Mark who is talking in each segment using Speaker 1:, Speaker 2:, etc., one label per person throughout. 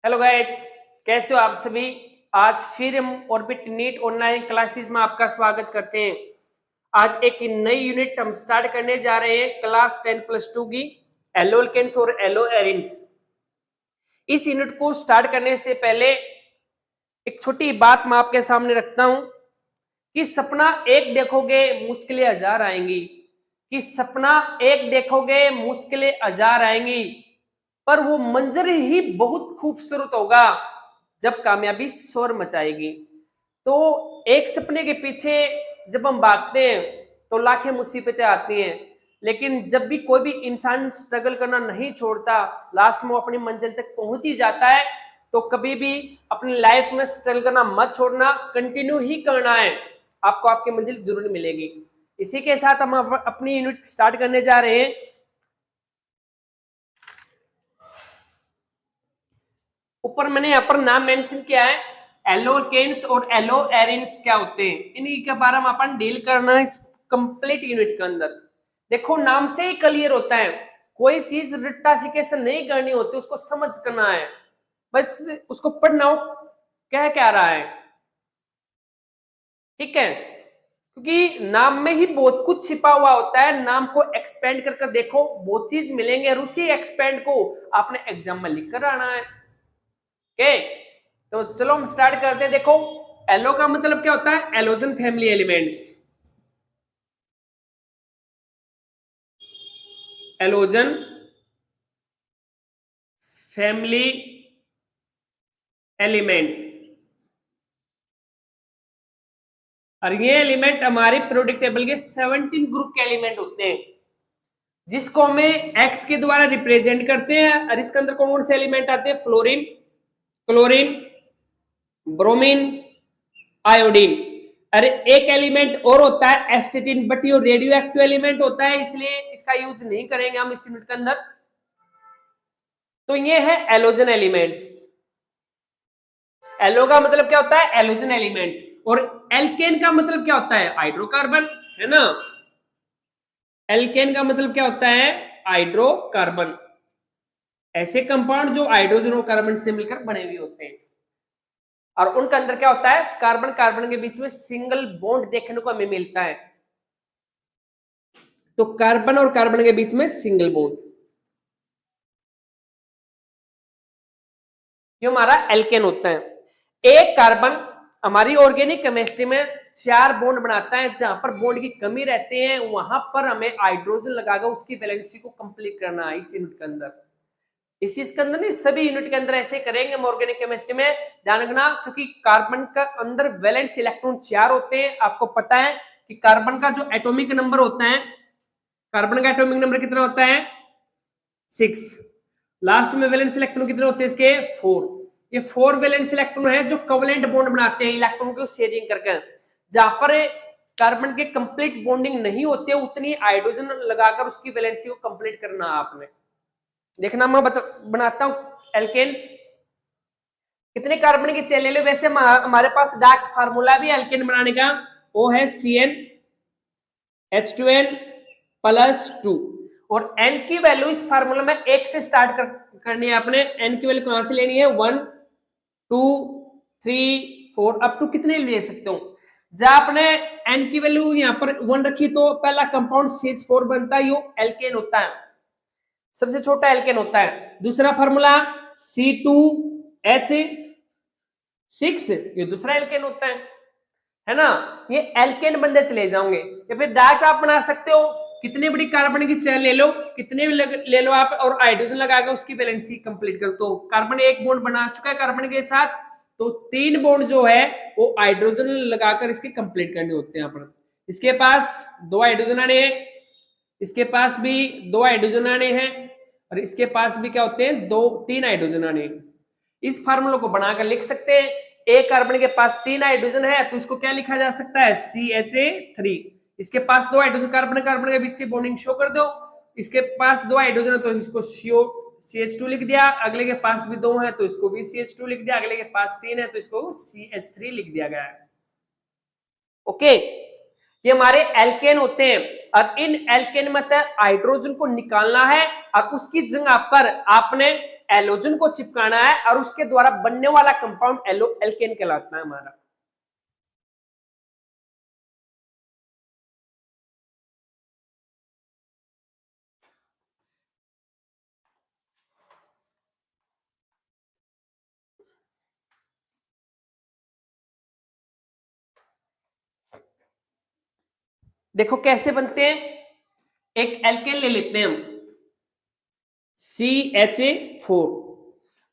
Speaker 1: Hello guys, कैसे हो आप सभी। आज फिर हम ऑर्बिट नीट ऑनलाइन क्लासेस में आपका स्वागत करते हैं। आज एक नई यूनिट हम स्टार्ट करने जा रहे हैं क्लास 10+2 की एलो एल्केन्स और एलो एरिन्स। इस यूनिट को स्टार्ट करने से पहले एक छोटी बात मैं आपके सामने रखता हूं कि सपना एक देखोगे मुश्किलें हजार आएंगी, कि सपना एक देखोगे मुश्किलें हजार आएंगी, पर वो मंजर ही बहुत खूबसूरत होगा जब कामयाबी शोर मचाएगी। तो एक सपने के पीछे जब हम भागते हैं तो लाखें मुसीबतें आती हैं, लेकिन जब भी कोई भी इंसान स्ट्रगल करना नहीं छोड़ता, लास्ट में वो अपनी मंजिल तक पहुंच ही जाता है। तो कभी भी अपनी लाइफ में स्ट्रगल करना मत छोड़ना, कंटिन्यू ही करना है, आपको आपकी मंजिल जरूर मिलेगी। इसी के साथ हम अपनी यूनिट स्टार्ट करने जा रहे हैं। ऊपर मैंने यहाँ पर नाम मेंशन किया है, एल्केन्स और एलो एरिन्स क्या होते हैं, इन्हीं के बारे में अपन डील करना है इस कंप्लीट यूनिट के अंदर। देखो नाम से ही क्लियर होता है, कोई चीज रिटाफिकेशन नहीं करनी होती, उसको समझ करना है, बस उसको पढ़ना हो कह क्या रहा है, ठीक है। क्योंकि नाम में ही बहुत कुछ छिपा हुआ होता है, नाम को एक्सपेंड करके देखो बहुत चीज मिलेंगे, और उसी एक्सपेंड को आपने एग्जाम में लिख कर आना है। ओके, तो चलो हम स्टार्ट करते हैं। देखो एलो का मतलब क्या होता है, एलोजन फैमिली एलिमेंट्स। एलोजन फैमिली एलिमेंट, और ये एलिमेंट हमारे पीरियोडिक टेबल के 17 ग्रुप के एलिमेंट होते हैं, जिसको हमें एक्स के द्वारा रिप्रेजेंट करते हैं। और इसके अंदर कौन कौन से एलिमेंट आते हैं, फ्लोरीन, क्लोरीन, ब्रोमीन, आयोडीन। अरे एक एलिमेंट और होता है एस्टेटिन, बट ये रेडियो एक्टिव एलिमेंट होता है, इसलिए इसका यूज नहीं करेंगे हम इस यूनिट के अंदर। तो ये है एलोजन एलिमेंट्स। एलो का मतलब क्या होता है, एलोजन एलिमेंट, और एल्केन का मतलब क्या होता है, हाइड्रोकार्बन, है ना। एल्केन का मतलब क्या होता है, हाइड्रोकार्बन। ऐसे कंपाउंड जो हाइड्रोजन और कार्बन से मिलकर बने हुए होते हैं, और उनके अंदर क्या होता है, कार्बन कार्बन के बीच में सिंगल बॉन्ड देखने को हमें मिलता है। तो कार्बन और कार्बन के बीच में सिंगल बॉन्ड, ये हमारा एल्केन होता है। एक कार्बन हमारी ऑर्गेनिक केमिस्ट्री में 4 बॉन्ड बनाता है, जहां पर बॉन्ड की कमी रहती है वहां पर हमें हाइड्रोजन लगाकर उसकी वैलेंसी को कंप्लीट करना है इस यूनिट के अंदर। इस चीज के अंदर नहीं, सभी यूनिट के अंदर ऐसे करेंगे हम ऑर्गेनिक केमिस्ट्री में, ध्यान रखना। क्योंकि कार्बन का अंदर वैलेंस इलेक्ट्रॉन 4 होते हैं, आपको पता है कि कार्बन का जो एटॉमिक नंबर होता है, कार्बन का एटॉमिक नंबर कितना होता है, 6। लास्ट में वैलेंस इलेक्ट्रॉन कितने होते हैं इसके, 4। ये 4 वैलेंस इलेक्ट्रॉन है जो कोवेलेंट बॉन्ड बनाते हैं इलेक्ट्रॉन को शेयरिंग करके। जहां पर कार्बन के कंप्लीट बॉन्डिंग नहीं होती है, उतनी हाइड्रोजन लगाकर उसकी वैलेंसी को कंप्लीट करना आपने। देखना मैं बनाता हूं एल्केन्स, कितने कार्बन की चेन ले लो। वैसे हमारे पास डार्क फार्मूला भी एल्केन बनाने का, वो है CnH2n+2, और n की वैल्यू इस फार्मूला में 1 से स्टार्ट करनी है आपने। n की वैल्यू कहां से लेनी है, 1 2 3 4 अप टू कितने ले सकते हो। जब आपने n की वैल्यू यहां पर 1 रखी तो पहला कंपाउंड CH4 बनता है, यो एल्केन होता है, सबसे छोटा एल्केन होता है। दूसरा फार्मूला C2H6, ये दूसरा एल्केन होता है ना। ये एल्केन बनते चले जाओगे, या फिर डार्क आप बना सकते हो, कितनी बड़ी कार्बन की चेन ले लो, कितने भी ले लो आप, और हाइड्रोजन लगाकर उसकी वैलेंसी कंप्लीट कर दो। कार्बन एक बॉन्ड बना चुका है कार्बन के साथ, तो 3 बॉन्ड जो है वो हाइड्रोजन लगाकर इसके कंप्लीट करने होते हैं। पर इसके पास 2 हाइड्रोजन आने हैं, इसके पास भी 2 हाइड्रोजन आने हैं, और इसके पास भी क्या होते हैं, 3 हाइड्रोजन आने हैं। इस फार्मूला को बनाकर लिख सकते हैं। एक कार्बन के पास 3 हाइड्रोजन है तो इसको क्या लिखा जा सकता है, CHA3। इसके पास 2 हाइड्रोजन, कार्बन कार्बन के बीच की बॉन्डिंग शो कर दो। इसके पास 2 हाइड्रोजन है तो इसको CH2 लिख दिया, अगले के पास भी 2 है तो इसको भी CH2 लिख दिया, अगले के पास 3 है तो इसको CH3 लिख दिया गया है। ओके, ये हमारे एल्केन होते हैं, और इन एल्केन में हाइड्रोजन को निकालना है, और उसकी जगह पर आपने एलोजन को चिपकाना है और उसके द्वारा बनने वाला कंपाउंड एलो एल्केन कहलाता है हमारा। देखो कैसे बनते हैं, एक एल्केन ले लेते हैं हम CH4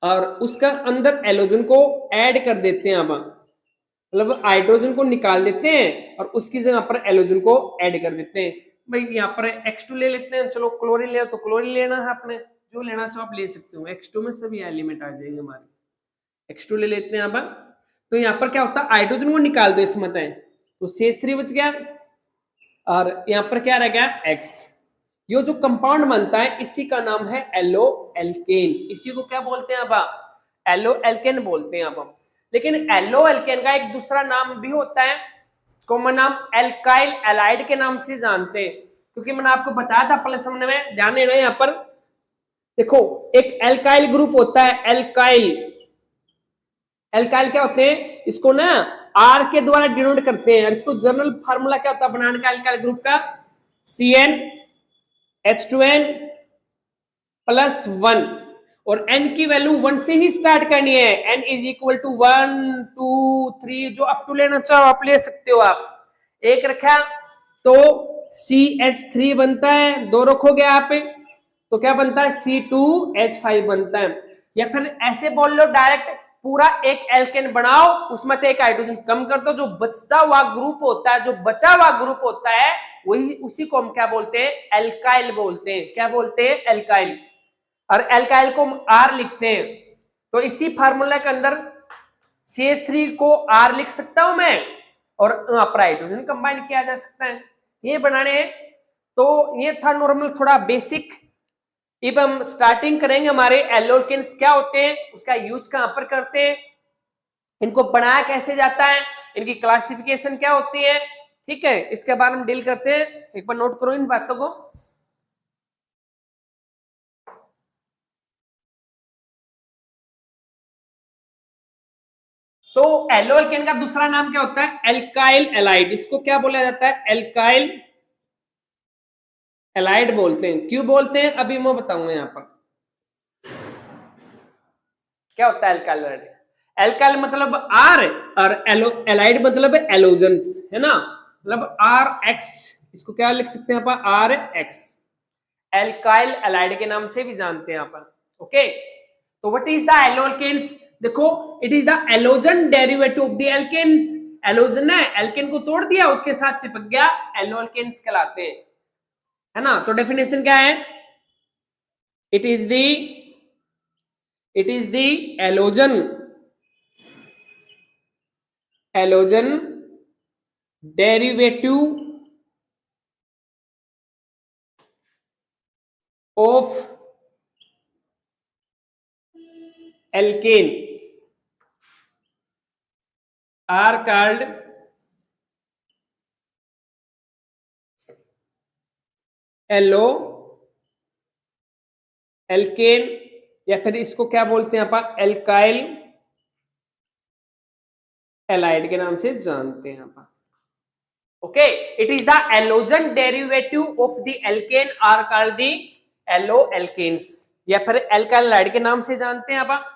Speaker 1: और उसका अंदर एलोजन को ऐड कर देते हैं। अब मतलब हाइड्रोजन को निकाल देते हैं और उसकी जगह पर एलोजन को ऐड कर देते हैं। भाई यहाँ पर X2 ले लेते हैं, चलो क्लोरीन ले तो क्लोरीन लेना है आपने, जो लेना चाहो आप ले सकते हो। X2 में सभी एलिमेंट आ जाएंगे हमारे। X2 ले लेते हैं। अब तो यहाँ पर क्या होता है, हाइड्रोजन को निकाल दो इसमें, तो CH3 बच गया और यहाँ पर क्या रह गया X। ये जो कंपाउंड बनता है इसी का नाम है एलो एल्केन। इसी को क्या बोलते हैं अब, एलो एल्केन बोलते हैं अब हम। लेकिन एलो एल्केन का एक दूसरा नाम भी होता है, कॉमन नाम एल्काइल एलाइड के नाम से जानते हैं, क्योंकि मैंने आपको बताया था पहले समझने में, ध्यान देना यहाँ पर। देखो एक एल्काइल ग्रुप होता है, एल्काइल। एल्काइल क्या होते हैं, इसको ना आर के द्वारा डिनोट करते हैं और इसको जनरल फार्मूला क्या होता है बनाने का एल्काइल ग्रुप का, CnH2n +1 और n की वैल्यू 1 से ही स्टार्ट करनी है। n इज इक्वल टू 1 2 3 जो अप टू लेना चाहो आप ले सकते हो। आप एक रखा तो CH3 बनता है, दो रखोगे आप तो क्या बनता है, C2H5 बनता है। या फिर ऐसे बोल लो डायरेक्ट, पूरा एक एल्केन बनाओ, उसमें से एक हाइड्रोजन कम कर दो, जो बचता हुआ ग्रुप होता है, जो बचा हुआ ग्रुप होता है वही, उसी को हम क्या बोलते हैं, एल्काइल बोलते हैं। क्या बोलते हैं, एल्काइल। और एल्काइल को हम आर लिखते हैं, तो इसी फार्मूला के अंदर CH3 को आर लिख सकता हूं मैं और यहाँ पर हाइड्रोजन कंबाइन किया जा सकता है। ये बनाने हैं, तो ये था नॉर्मल थोड़ा बेसिक। अब हम स्टार्टिंग करेंगे, हमारे एल्केन्स क्या होते हैं, उसका यूज कहां पर करते हैं, इनको बनाया कैसे जाता है, इनकी क्लासिफिकेशन क्या होती है, ठीक है, इसके बारे में डील करते हैं। एक बार नोट करो इन बातों को। तो एल्केन का दूसरा नाम क्या होता है, एल्काइल एलाइड। इसको क्या बोला जाता है, एल्काइल एलाइड बोलते हैं। क्यों बोलते हैं अभी मैं बताऊंगा यहाँ पर क्या होता है एल्काइल एलाइड। एल्काइल मतलब आर और एलाइड मतलब एलोजन्स, है ना, मतलब RX। इसको क्या लिख सकते हैं आप, RX, एल्काइल एलाइड के नाम से भी जानते हैं यहाँ पर। ओके, तो व्हाट इज द एल्केन्स, देखो it is the halogen derivative of the alkanes. Halogen है, एल्केन को तोड़ दिया, उसके साथ चिपक गया, एल्केन्स कहलाते हैं, है ना। तो डेफिनेशन क्या है, it is the halogen derivative of alkane are called haloalkane, या फिर इसको क्या बोलते हैं आप, एल्काइल एलाइड के नाम से जानते हैं आप। Okay, it is the halogen derivative of the alkane are called the yellow alkanes, या फिर एल्काइल एलाइड के नाम से जानते हैं आप।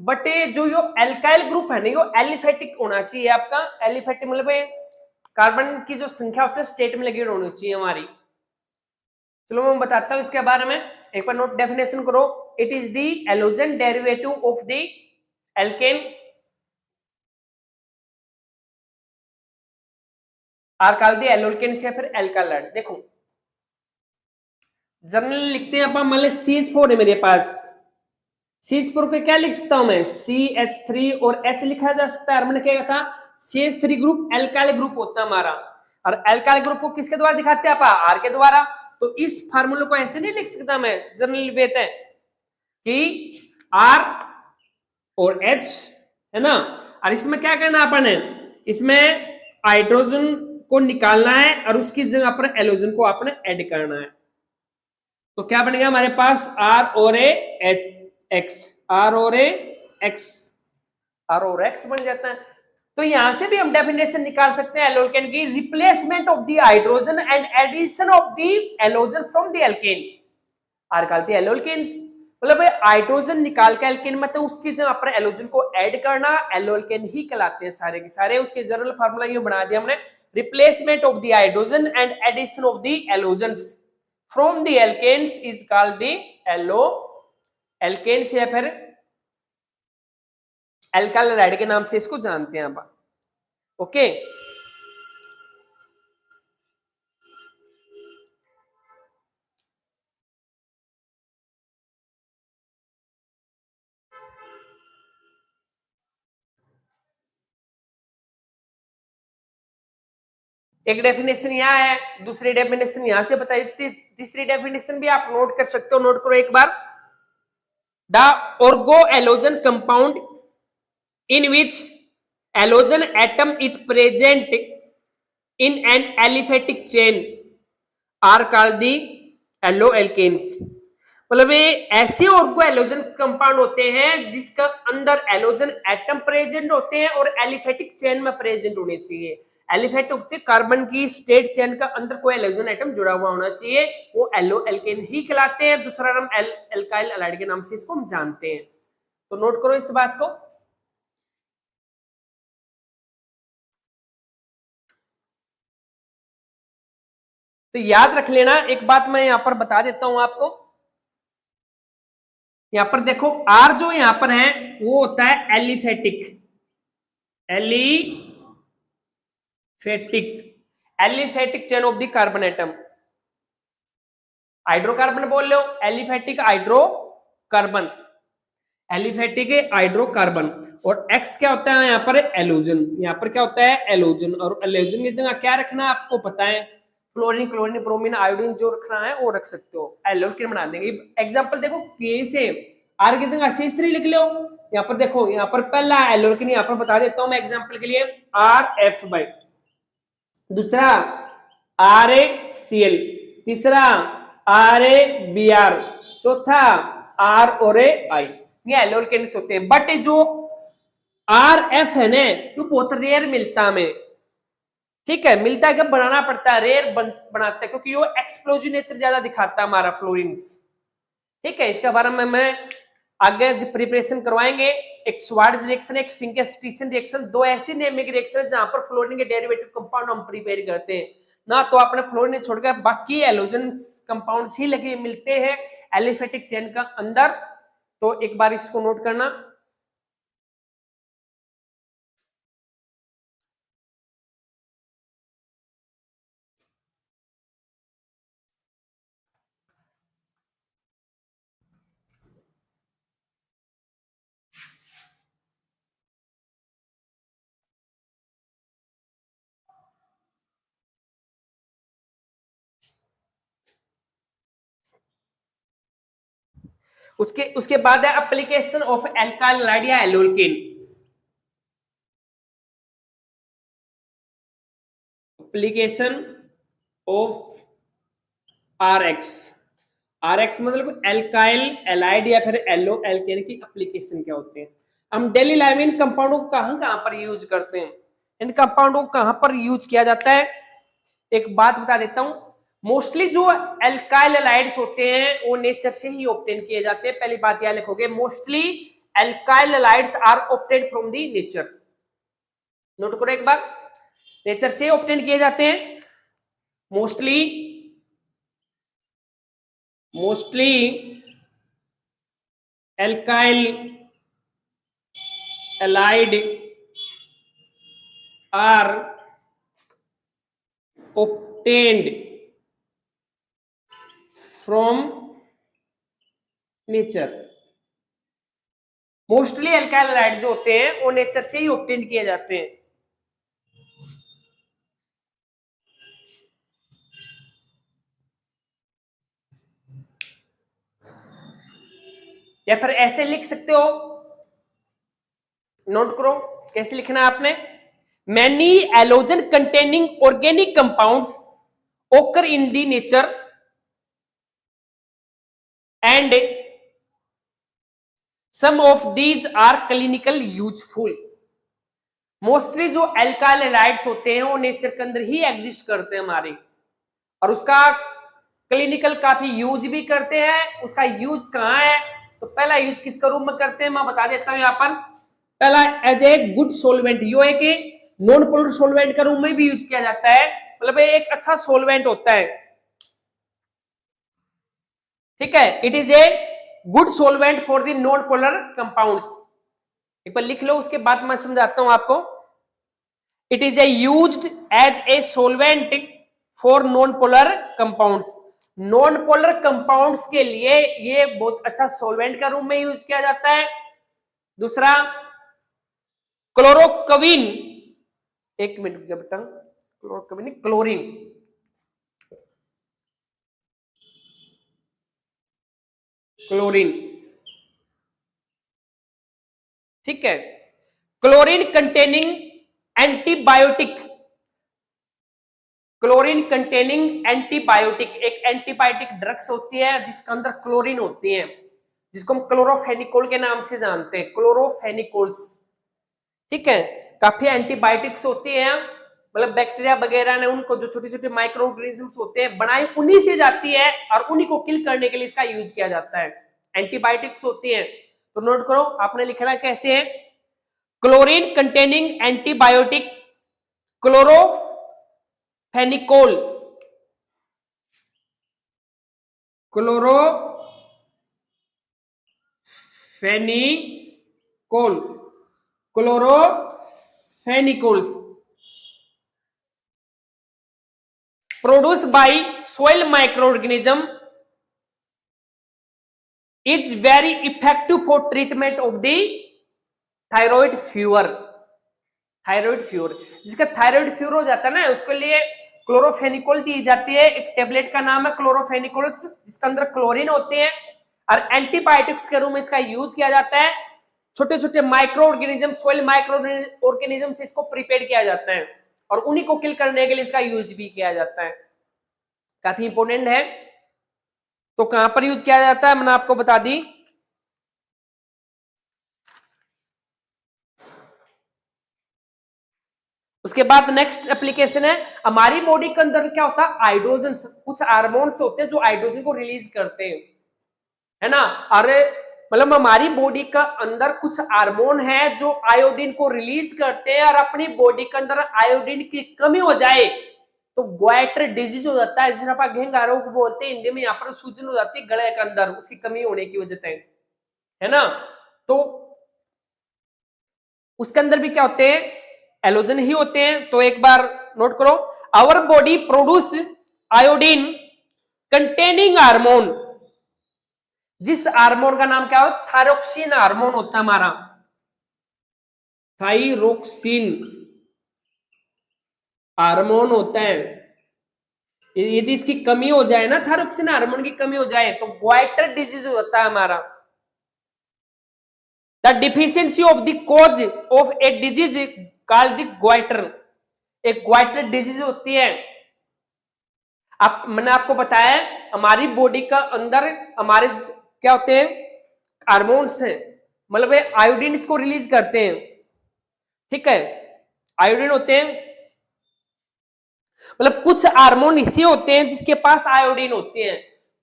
Speaker 1: बट जो यो एल्काइल ग्रुप है ना, यो एलिफेटिक होना चाहिए आपका। एलिफेटिक मतलब कार्बन की जो संख्या होती है स्टेट में लगी होनी चाहिए हमारी। चलो मैं बताता हूं इसके बारे में, एक बार नोट डेफिनेशन करो। It is the halogen derivative of the alkane are called the alkanes या फिर एल्काइल। देखो जनरली लिखते हैं अपन, मान ली CH4 है मेरे पास, CH4 को क्या लिख सकता हूं मैं, CH3 और H लिखा जा सकता है। मैंने क्या था, CH3 ग्रुप एल्काइल ग्रुप होता है हमारा, और एल्काइल ग्रुप को किसके द्वारा दिखाते हैं आप, R के द्वारा। तो इस फार्मूले को ऐसे नहीं लिख सकता मैं, जनरली कहते हैं कि R और H, है ना, और इसमें क्या करना अपन है, इसमें हाइड्रोजन को निकालना है और उसकी जगह पर एलोजन को आपने ऐड करना है। तो क्या बनेगा हमारे पास, R और H, एक्स, आर और ए एक्स, आर और एक्स बन जाता है। तो यहां से भी हम डेफिनेशन निकाल सकते हैं एल्केन की, replacement of the hydrogen and addition of the halogen from the alkane are called the alkanes. मतलब हाइड्रोजन निकाल के एल्केन में तो उसकी जगह पर एलोजन को ऐड करना, एल्केन ही कहलाते हैं सारे के सारे। उसके जनरल फार्मूला ये बना दिया हमने, replacement of the hydrogen and addition of the halogens from the alkanes is called the yellow alkanes, या फिर एल्काइल के नाम से इसको जानते हैं आप। ओके, एक डेफिनेशन यहाँ है, दूसरी डेफिनेशन यहां से बताई, तीसरी डेफिनेशन भी आप नोट कर सकते हो, नोट करो एक बार। The organo halogen compound in which halogen atom is present in an aliphatic chain are called the yellow alkanes. मतलब ये ऐसे ऑर्गो एलोजन कंपाउंड होते हैं जिसका अंदर एलोजन एटम प्रेजेंट होते हैं और एलिफेटिक चेन में प्रेजेंट होने चाहिए। एलिफेटिक होते कार्बन की स्टेट चेन का अंदर कोई एलोजन एटम जुड़ा हुआ होना चाहिए, वो एलो एल्केन ही कहलाते हैं। दूसरा नाम एल्काइल हैलाइड के नाम से इसको हम जानते हैं। तो नोट करो इस बात को। तो याद रख लेना, एक बात मैं यहां पर बता देता हूं आपको। यहां पर देखो आर जो यहां पर है वो होता है aliphatic, aliphatic chain of the carbon atom. Hydrocarbon बोल लो, एलिफेटिक हाइड्रोकार्बन, एलिफेटिक हाइड्रोकार्बन। और एक्स क्या होता है यहाँ पर एलोजन, यहाँ पर क्या होता है एलोजन। और एलोजन की जगह क्या रखना है आपको पता है, फ्लोरीन, क्लोरीन, ब्रोमीन, आयोडीन जो रखना है वो रख सकते हो, एल्केन बना देंगे। एग्जांपल देखो के से आर की जगह CH3 लिख लो। यहाँ पर देखो, यहाँ पर पहला एल्केन यहाँ पर बता देता हूं मैं एग्जांपल के लिए, RF बाई, दूसरा RaCl, तीसरा RaBr, चौथा R और I। ये एल्केन्स होते हैं। बट जो RF है ना वो बहुत रेयर मिलता है हमें, ठीक है, मिलता है, कब बनाना पड़ता है, रेयर बनाता है, क्योंकि वो एक्सप्लोजिव नेचर ज्यादा दिखाता है हमारा फ्लोरीन्स। ठीक है, इसके बारे में मैं आगे प्रिपरेशन करवाएंगे। एक स्वार्ट्ज रिएक्शन, एक फिंकेस्टीशियन रिएक्शन, दो ऐसी नेमिक रिएक्शन जहां पर फ्लोरीन के डेरिवेटिव कंपाउंड हम प्रिपेयर करते हैं ना। तो आपने फ्लोरीन छोड़कर बाकी एलोजन कंपाउंड्स ही लगे मिलते हैं एलिफेटिक चेन का अंदर। तो एक बार इसको नोट करना। उसके बाद है एप्लीकेशन ऑफ एल्काइल हैलाइड या एल्केन। एप्लीकेशन ऑफ RX मतलब एल्काइल हैलाइड या फिर एलो एल्केन की एप्लीकेशन क्या होते हैं। हम डेली लाइफ में इन कंपाउंडों को कहां पर यूज करते हैं, इन कंपाउंडों को कहां पर यूज किया जाता है, एक बात बता देता हूं। मोस्टली जो एल्काइल हैलाइड्स होते हैं वो नेचर से ही ऑब्टेन किए जाते हैं। पहली बात यह लिखोगे, mostly alkyl halides are obtain from the nature. Note करो एक बार, नेचर से ऑब्टेन किए जाते हैं। Mostly alkyl halide are obtained from nature. Mostly alkyl halide जो होते हैं वो नेचर से ही ऑब्टेन किए जाते हैं। या फिर ऐसे लिख सकते हो, नोट करो कैसे लिखना है आपने, many halogen containing organic compounds occur in the nature and some of these are clinical useful. Mostly जो एल्काइल हैलाइड्स होते हैं वो नेचर के अंदर ही एग्जिस्ट करते हैं हमारे, और उसका क्लिनिकल काफी यूज भी करते हैं। उसका यूज कहाँ है, तो पहला यूज किसका रूप में करते हैं मैं बता देता हूं यहाँ पर। पहला एज ए गुड सोलवेंट, यो एक नॉन पोलर सोलवेंट का रूप में भी यूज किया जाता है, मतलब एक अच्छा सोलवेंट होता है, ठीक है। It is a good solvent for the non polar compounds. एक बार लिख लो, उसके बाद मैं समझाता हूं आपको। It is a used as a solvent for non polar compounds. Non polar compounds के लिए ये बहुत अच्छा सोलवेंट का रूप में यूज किया जाता है। दूसरा क्लोरोक्विन, एक मिनट जब तक, क्लोरोक्विन क्लोरीन, क्लोरीन, ठीक है। Chlorine containing antibiotic, chlorine containing antibiotic, एक एंटीबायोटिक ड्रग्स होती है जिसके अंदर क्लोरीन होती है, जिसको हम क्लोरोफेनिकोल के नाम से जानते हैं, क्लोरोफेनिकोल्स, ठीक है। काफी एंटीबायोटिक्स होती है, मतलब बैक्टीरिया वगैरह ने उनको जो छोटे छोटे माइक्रो ऑर्गेनिजम्स होते हैं बनाई उन्हीं से जाती है, और उन्हीं को किल करने के लिए इसका यूज किया जाता है। एंटीबायोटिक्स होती है, तो नोट करो, आपने लिखना कैसे है, chlorine containing antibiotic chloramphenicol, chloramphenicol, chloramphenicols produced by soil microorganism is very effective for treatment of the thyroid fever। Thyroid fever, जिसका थायराइड फीवर हो जाता है ना, उसके लिए क्लोरोफेनिकोल दी जाती है। एक टेबलेट का नाम है क्लोरोफेनिकोल, जिसके अंदर क्लोरीन होते हैं, और एंटीबायोटिक्स के रूप में इसका यूज किया जाता है। छोटे छोटे micro organism, soil micro organism से इसको प्रिपेयर किया जाता है, और उन्हीं को किल करने के लिए इसका यूज भी किया जाता है। काफी इंपोर्टेंट है। तो कहां पर यूज किया जाता है मैंने आपको बता दी। उसके बाद नेक्स्ट एप्लीकेशन है, हमारी बॉडी के अंदर क्या होता है, हाइड्रोजन, कुछ हार्मोन्स होते हैं जो हाइड्रोजन को रिलीज करते हैं, है ना। अरे मतलब हमारी बॉडी का अंदर कुछ हार्मोन है जो आयोडीन को रिलीज करते हैं, और अपनी बॉडी के अंदर आयोडीन की कमी हो जाए तो ग्वाइटर डिजीज हो जाता है, जिसे आप घेंगा रोग बोलते हैं हिंदी में। यहाँ पर सूजन हो जाती है गले के अंदर उसकी कमी होने की वजह से, है ना। तो उसके अंदर भी क्या होते हैं, एलोजन ही होते हैं। तो एक बार नोट करो, our body produce iodine containing hormone, जिस हार्मोन का नाम क्या हो, थायरोक्सिन हार्मोन होता है हमारा, थायरोक्सिन हार्मोन होता है। यदि इसकी कमी हो जाए ना, थायरोक्सिन हार्मोन की कमी हो जाए तो ग्वाइटर डिजीज होता है हमारा। The deficiency of the cause of a disease called the goitre, एक ग्वाइटर डिजीज होती है। आप, मैंने आपको बताया हमारी बॉडी का अंदर हमारे क्या होते हैं, हार्मोन्स हैं, मतलब आयोडीन इसको रिलीज करते हैं, ठीक है। आयोडीन होते हैं, मतलब कुछ हार्मोन इसे होते हैं जिसके पास आयोडीन होती है,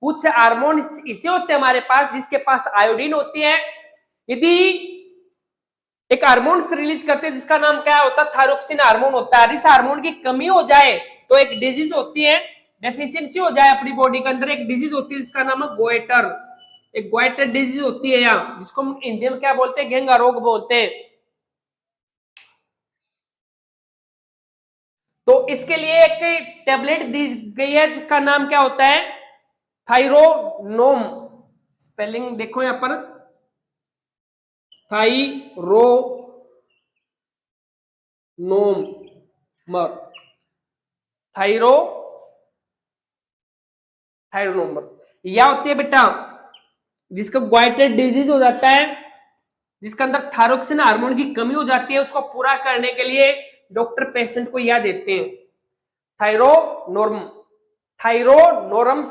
Speaker 1: कुछ हार्मोन इसे होते हैं हमारे पास जिसके पास आयोडीन होती है। यदि एक हार्मोन रिलीज करते हैं जिसका नाम क्या होता है, थायरोक्सिन हार्मोन होता है, इस हार्मोन की कमी हो जाए तो एक डिजीज होती है, डेफिशिएंसी हो जाए अपनी बॉडी के अंदर, एक डिजीज होती है जिसका नाम है गोइटर, एक गोइटर डिजीज होती है यहाँ, जिसको हम हिंदी में क्या बोलते हैं, घेंगा रोग बोलते हैं। तो इसके लिए एक टेबलेट दी गई है जिसका नाम क्या होता है, थायरोनोम। स्पेलिंग देखो यहां पर, थायरोनोम, थायरोनोम यह होती है बेटा, जिसका ग्वाइटर डिजीज हो जाता है, जिसके अंदर थायरोक्सिन हार्मोन की कमी हो जाती है, उसको पूरा करने के लिए डॉक्टर पेशेंट को यह देते हैं थायरोनोर्म, थायरोनोरम्स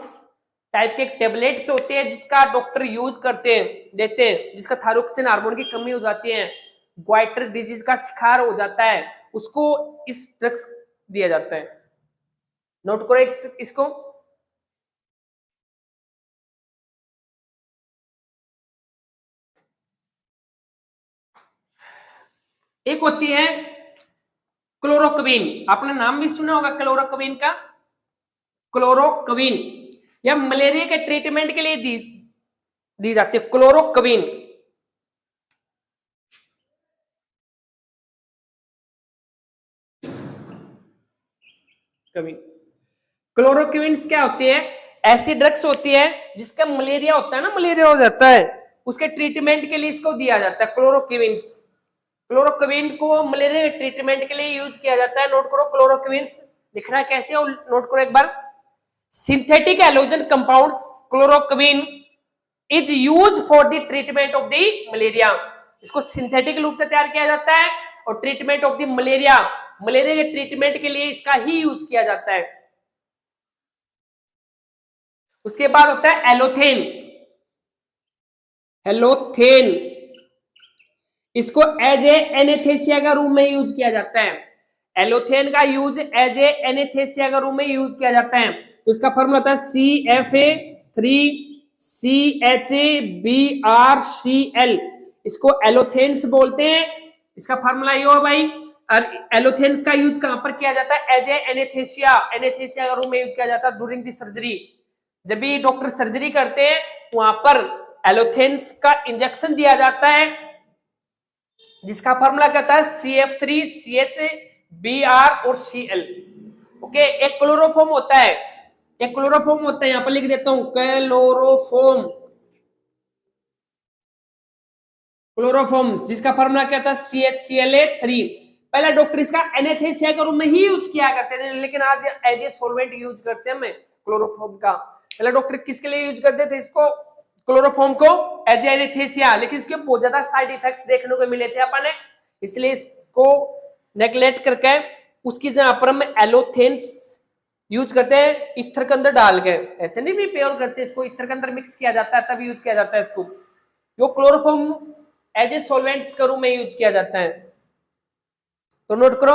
Speaker 1: टाइप के टेबलेट्स होते हैं जिसका डॉक्टर यूज करते हैं, देते हैं, जिसका थायरोक्सिन हार्मोन की कमी हो जाती है, ग्वाइटर डिजीज का शिकार हो जाता है, उसको इस ड्रग्स दिया जाता है। नोट करो इसको। एक होती है क्लोरोक्विन, आपने नाम भी सुना होगा क्लोरोक्विन का। क्लोरोक्विन या मलेरिया के ट्रीटमेंट के लिए दी जाती है क्लोरोक्विन। क्लोरोक्विन क्या होती है? ऐसी ड्रग्स होती है जिसका मलेरिया होता है ना, मलेरिया हो जाता है, उसके ट्रीटमेंट के लिए इसको दिया जाता है क्लोरोक्विन। क्लोरोक्विन को मलेरिया के ट्रीटमेंट के लिए यूज किया जाता है। नोट करो क्लोरोक्विन लिखना कैसे हो, नोट करो एक बार। Synthetic halogen compounds chloroquine is use for the treatment of the malaria. इसको सिंथेटिक रूप से तैयार किया जाता है और treatment of the malaria, malaria के ट्रीटमेंट के लिए इसका ही यूज किया जाता है। उसके बाद होता है एलोथेन। एलोथेन इसको एज ए एनेस्थेसिया का रूप में यूज किया जाता है। एलोथेन का यूज एज ए एनेस्थेसिया का रूप में यूज किया जाता है। तो इसका फॉर्मूला होता है CFA3CHABRCl। इसको एलोथेन्स बोलते हैं। इसका फॉर्मूला ये हो भाई। और एलोथेन्स का यूज कहां पर किया जाता है? एज ए एनेस्थेसिया, एनेस्थेसिया का रूप में यूज किया जाता है ड्यूरिंग द सर्जरी। जब भी डॉक्टर सर्जरी करते हैं वहां पर एलोथेन्स का इंजेक्शन दिया जाता है, जिसका फॉर्मूला कहता है CF3CHBr और Cl। ओके, एक क्लोरोफॉर्म होता है, एक क्लोरोफॉर्म होता है, यहां पर लिख देता हूं क्लोरोफॉर्म। क्लोरोफॉर्म जिसका फॉर्मूला कहता है CHClA3। पहले डॉक्टर इसका एनेस्थेसिया के रूप में ही यूज किया करते थे, लेकिन आज एज ए सॉल्वेंट यूज करते हैं हमें क्लोरोफॉर्म का। पहले डॉक्टर किसके लिए यूज करते थे इसको? क्लोरोफॉर्म को एज ए एनेस्थेसिया। लेकिन इसके बहुत ज्यादा साइड इफेक्ट्स देखने को मिले थे अपन ने, इसलिए इसको नेग्लेक्ट करके उसकी जगह पर हम एलोथेन्स यूज करते हैं इथर के अंदर डाल के। ऐसे नहीं भी प्योर करते, इसको इथर के अंदर मिक्स किया जाता है तब यूज किया जाता है इसको। जो क्लोरोफॉर्म एज ए सॉल्वेंट्स के रूप में यूज किया जाता है। तो नोट करो,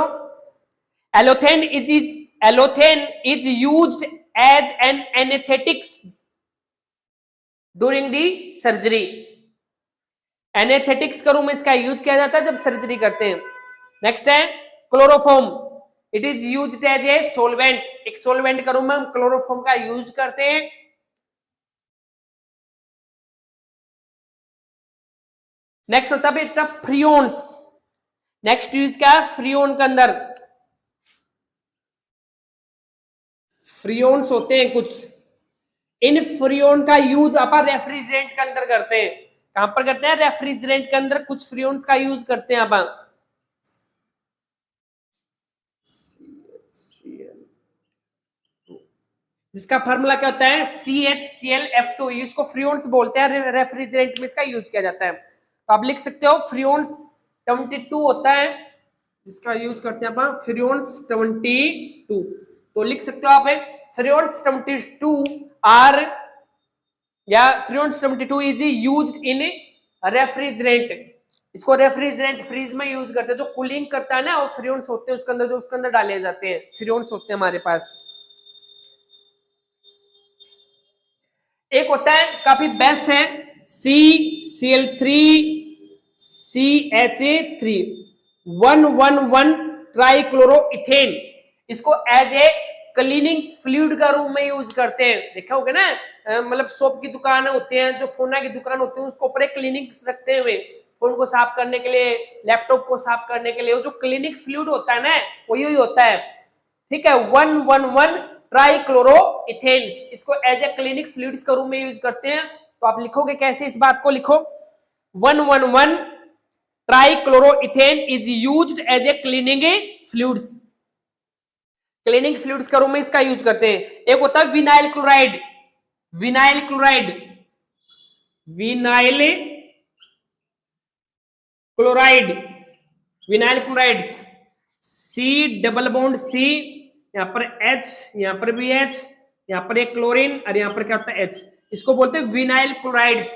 Speaker 1: halothane is used as an anaesthetics during the surgery. Anaesthetics के रूप में इसका यूज किया जाता है जब सर्जरी करते हैं। नेक्स्ट है chloroform, it is used as a solvent. एक सोलवेंट के रूप में हम क्लोरोफॉर्म का यूज करते हैं। नेक्स्ट होता है बेटा फ्रियोन्स। नेक्स्ट यूज क्या है फ्रियोन के अंदर? फ्रियोन्स होते हैं कुछ, इन फ्रियोन का यूज अपन रेफ्रिजरेंट के अंदर करते हैं। कहां पर करते हैं? रेफ्रिजरेंट के अंदर कुछ फ्रियोन्स का यूज करते हैं अपन। जिसका फार्मूला क्या होता है? CHClF2। इसको फ्रियोन्स बोलते हैं, रेफ्रिजरेंट में इसका यूज किया जाता है। तो आप लिख सकते हो फ्रियोन्स 22 होता है जिसका यूज करते हैं अपन, फ्रियोन्स 22। तो लिख सकते हो आप फ्रियोन्स 22 आर या freons 22 is used in refrigerant. इसको रेफ्रिजरेंट फ्रीज में यूज करते हैं। जो कूलिंग करता है ना वो फ्रियोन्स होते हैं उसके अंदर, जो उसके अंदर डाले जाते हैं फ्रियोन्स होते हैं हमारे पास। एक होता है काफी बेस्ट है CCl3CHA3 111 ट्राइक्लोरोइथेन। इसको एज ए क्लीनिंग फ्लूइड का रूप में यूज करते हैं। देखा होगा ना, मतलब सोप की दुकान होती है, जो फोना की दुकान होती है, उसको ऊपर एक क्लीनिंग रखते हुए फोन को साफ करने के लिए, लैपटॉप को साफ करने के लिए, वो जो क्लीनिक फ्लूइड होता है ना वो यही होता है। ठीक है, 111 ट्राइक्लोरोइथेन्स, इसको एज ए क्लिनिक फ्लूइड्स के रूप में यूज करते हैं। तो आप लिखोगे कैसे इस बात को? लिखो 111 trichloroethane is used as a cleaning fluids. Cleaning fluids के रूप में इसका यूज करते हैं। एक होता है vinyl chloride. Vinyl chloride, vinyl chloride, vinyl chloride C double bond C, यहां पर H, यहां पर भी H, यहाँ पर एक क्लोरीन और यहाँ पर क्या होता है H, इसको बोलते हैं विनाइल क्लोराइड्स।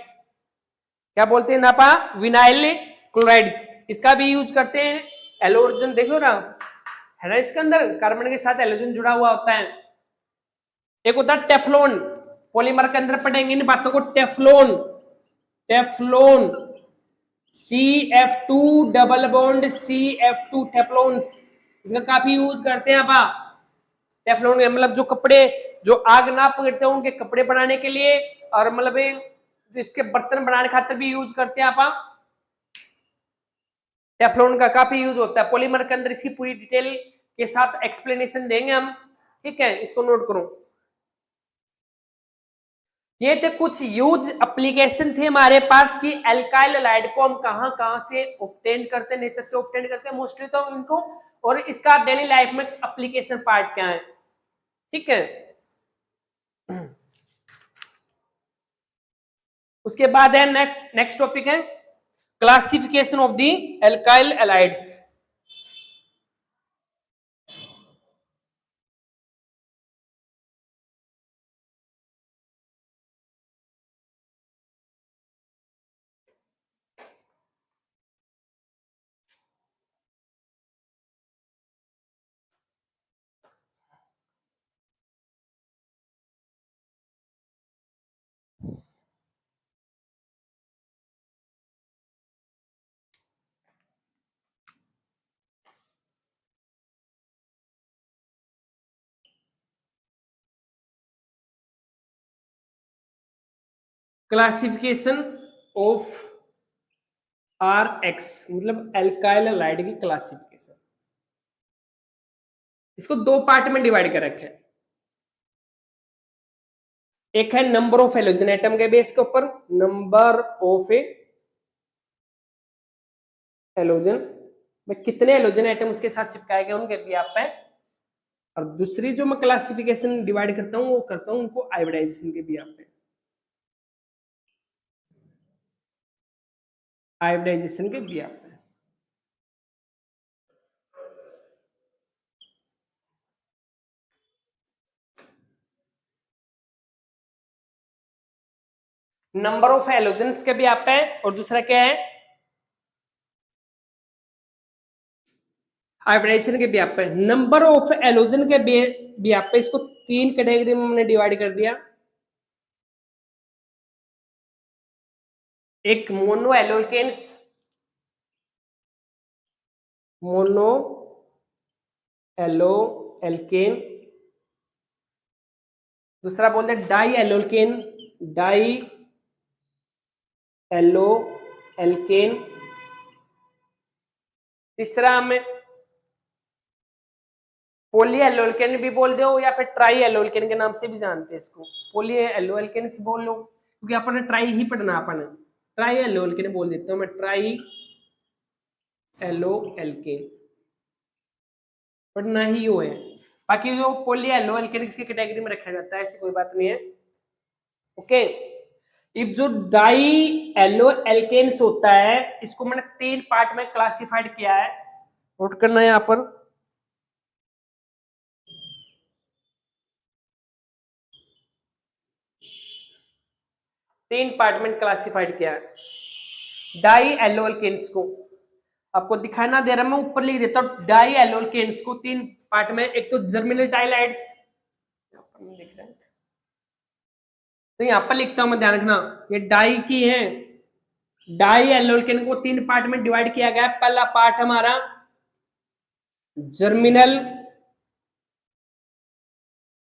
Speaker 1: क्या बोलते हैं नापा? Vinyl chlorides. इसका भी यूज करते हैं। एलोजन देखो ना, है ना, इसके अंदर कार्बन के साथ एलोजन जुड़ा हुआ होता है। एक होता है टेफ्लॉन, पॉलीमर के अंदर पढ़ेंगे इन बातों को। Teflon, Teflon, CF2 double bond CF2 टेफ्लॉन्स, इसका काफी यूज करते हैं आप। टेफ्लॉन मतलब जो कपड़े, जो आग ना पकड़ते हैं उनके कपड़े बनाने के लिए, और मतलब इसके बर्तन बनाने खातिर भी यूज करते हैं आप। टेफ्लॉन का काफी यूज होता है पॉलीमर के अंदर। इसकी पूरी डिटेल के साथ एक्सप्लेनेशन देंगे हम, ठीक है, इसको नोट करो। ये थे कुछ यूज एप्लीकेशन थे हमारे पास कि एल्काइल हैलाइड को हम कहां कहां से ऑब्टेन करते हैं, नेचर से ऑब्टेन करते हैं मोस्टली तो इनको, और इसका डेली लाइफ में एप्लीकेशन पार्ट क्या है, ठीक है। उसके बाद है नेक्स्ट टॉपिक है classification of the alkyl halides. Classification of RX मतलब एल्काइल हैलाइड की क्लासिफिकेशन। इसको दो पार्ट में डिवाइड कर रखे हैं। एक है नंबर ऑफ हेलोजन एटम के बेस के ऊपर, नंबर ऑफ हेलोजन में कितने हेलोजन एटम उसके साथ चिपकाए गए उनके भी आप है। और दूसरी जो मैं क्लासिफिकेशन डिवाइड करता हूं वो करता हूं उनको आयोडाइजेशन के भी आप है, आयोडाइजेशन के भी आप है। नंबर ऑफ हेलोजन्स के भी आप है, और दूसरा क्या है हाइब्रिडाइजेशन के भी आप है। नंबर ऑफ हेलोजन के भी आप है, इसको तीन कैटेगरी में हमने डिवाइड कर दिया। एक mono alkanes, mono halo alkane, दूसरा बोलते हैं di haloalkane, di halo alkane, तीसरा हमें पोली एलोल्केन भी बोल दो या फिर ट्राई एलोल्केन के नाम से भी जानते हैं इसको। पोली एलोल्केन से बोल लो क्योंकि अपन ट्राई ही पढ़ना, अपन ट्राई एलोल्केन बोल देता हूं मैं, ट्राई एलो एल्केन पढ़ना ही वो है। बाकी जो पोली एलो एल्केन की कैटेगरी में रखा जाता है, ऐसी कोई बात नहीं है, ओके। इब जो डाई एलो एल्केन्स होता है इसको मैंने तीन पार्ट में क्लासिफाइड किया है, नोट करना है यहाँ पर। तीन पार्ट में क्लासिफाइड किया है डाई एलो एल्केन्स को। आपको दिखाना दे रहा मैं ऊपर लिख देता हूं डाई एलो एल्केन्स को तीन पार्ट में। एक तो जर्मिनल डाइलाइड्स, देख रहे हैं तो यहाँ पर लिखता हूं मैं, ध्यान रखना ये डाई की है। डाई एल्केन को तीन पार्ट में डिवाइड किया गया। पहला पार्ट हमारा जर्मिनल,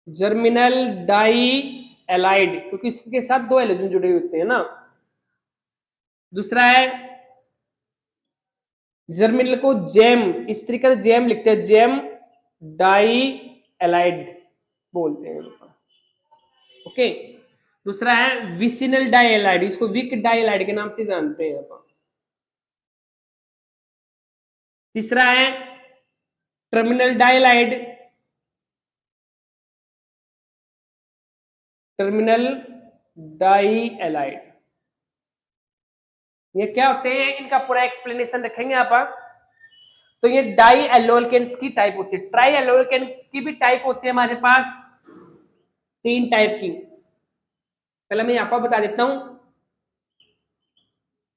Speaker 1: जर्मिनल डाई एलाइड क्योंकि इसके साथ दो एलोजन जुड़े होते हैं ना। दूसरा है जर्मिनल को जेम, इस तरीके से जेम लिखते हैं, जेम डाई एलाइड बोलते हैं, ओके। दूसरा है विसिनल डाइएलाइड, इसको विक डाइएलाइड के नाम से जानते हैं अपन। तीसरा है टर्मिनल डाइएलाइड, टर्मिनल डाइएलाइड। ये क्या होते हैं इनका पूरा एक्सप्लेनेशन रखेंगे आप। तो ये डाई एलोल्केन्स की टाइप होती है। ट्राई एलोल्केन की भी टाइप होती है हमारे पास, 3 टाइप की। पहले मैं यहाँ पर बता देता हूं।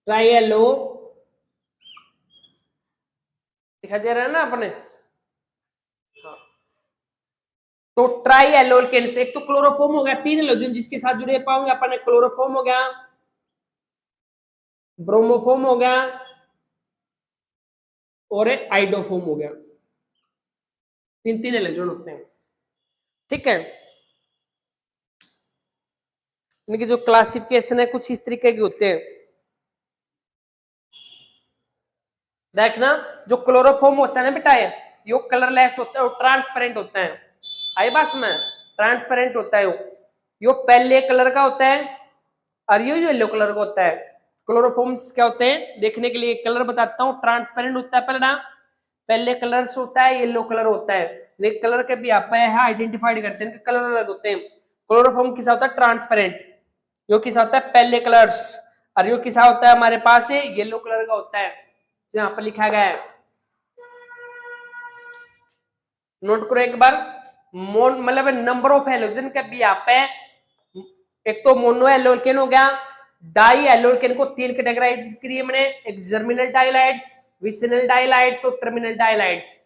Speaker 1: ट्राई येलो दिखा दे रहा है ना अपने। हाँ। तो ट्राई एल्लोकेन्स, एक तो क्लोरोफॉर्म हो गया, 3 हेलोजन जिसके साथ जुड़े पाओगे अपन, क्लोरोफॉर्म हो गया, ब्रोमोफॉर्म हो गया और आइडोफॉर्म हो गया। 3 हेलोजन होते हैं, ठीक है। इनके जो क्लासिफिकेशन है कुछ इस तरीके के होते हैं। देखना, जो क्लोरोफॉर्म होता है ना बेटा, ये कलरलेस होता है और ट्रांसपेरेंट होता है। आई बात में, ट्रांसपेरेंट होता है यो पहले कलर का होता है और ये येलो कलर का होता है। क्लोरोफॉर्म्स क्या होते हैं देखने के लिए कलर बताता हूँ। ट्रांसपेरेंट होता है पहला, पहले कलर होता है येलो कलर होता है। कलर के भी आप आइडेंटिफाइड करते हैं, कलर अलग होते हैं। क्लोरोफॉर्म किसा होता है ट्रांसपेरेंट, यो किसा होता है पहले कलर्स, और यो किसा होता है हमारे पास येलो कलर का होता है, यहाँ पर लिखा गया है। नोट करो एक बार, मतलब नंबर ऑफ हेलोजन का भी यहाँ पे, एक तो मोनो एल्लोकेन हो गया, डाई एल्लोकेन को 3 कैटेगराइज किए मैंने, एक जर्मिनल डाइलाइड्स, विसिनल डाइलाइड्स और टर्मिनल डाइलाइड्स,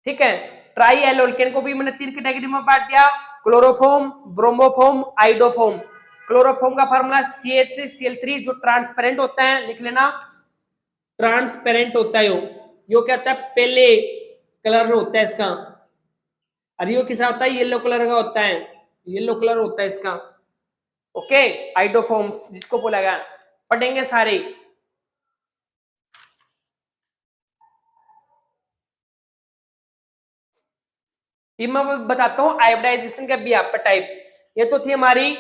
Speaker 1: ठीक है। ट्राई एल्लोकेन को भी मैंने 3 कैटेगरी में बांट दिया, क्लोरोफॉर्म, ब्रोमोफॉर्म, आइडोफॉर्म। क्लोरोफॉर्म का फार्मूला CH3Cl3 जो ट्रांसपेरेंट होता है, लिख लेना, ट्रांसपेरेंट होता है यो क्या होता है पहले कलर होता है इसका, और यो किसा होता है येलो कलर का होता है, येलो कलर होता है इसका, ओके। आइडोफॉर्म्स जिसको बोला गया, पढ़ेंगे सारे। ये मैं बताता हूं आयोडाइजेशन का भी आप टाइप। ये तो थी हमारी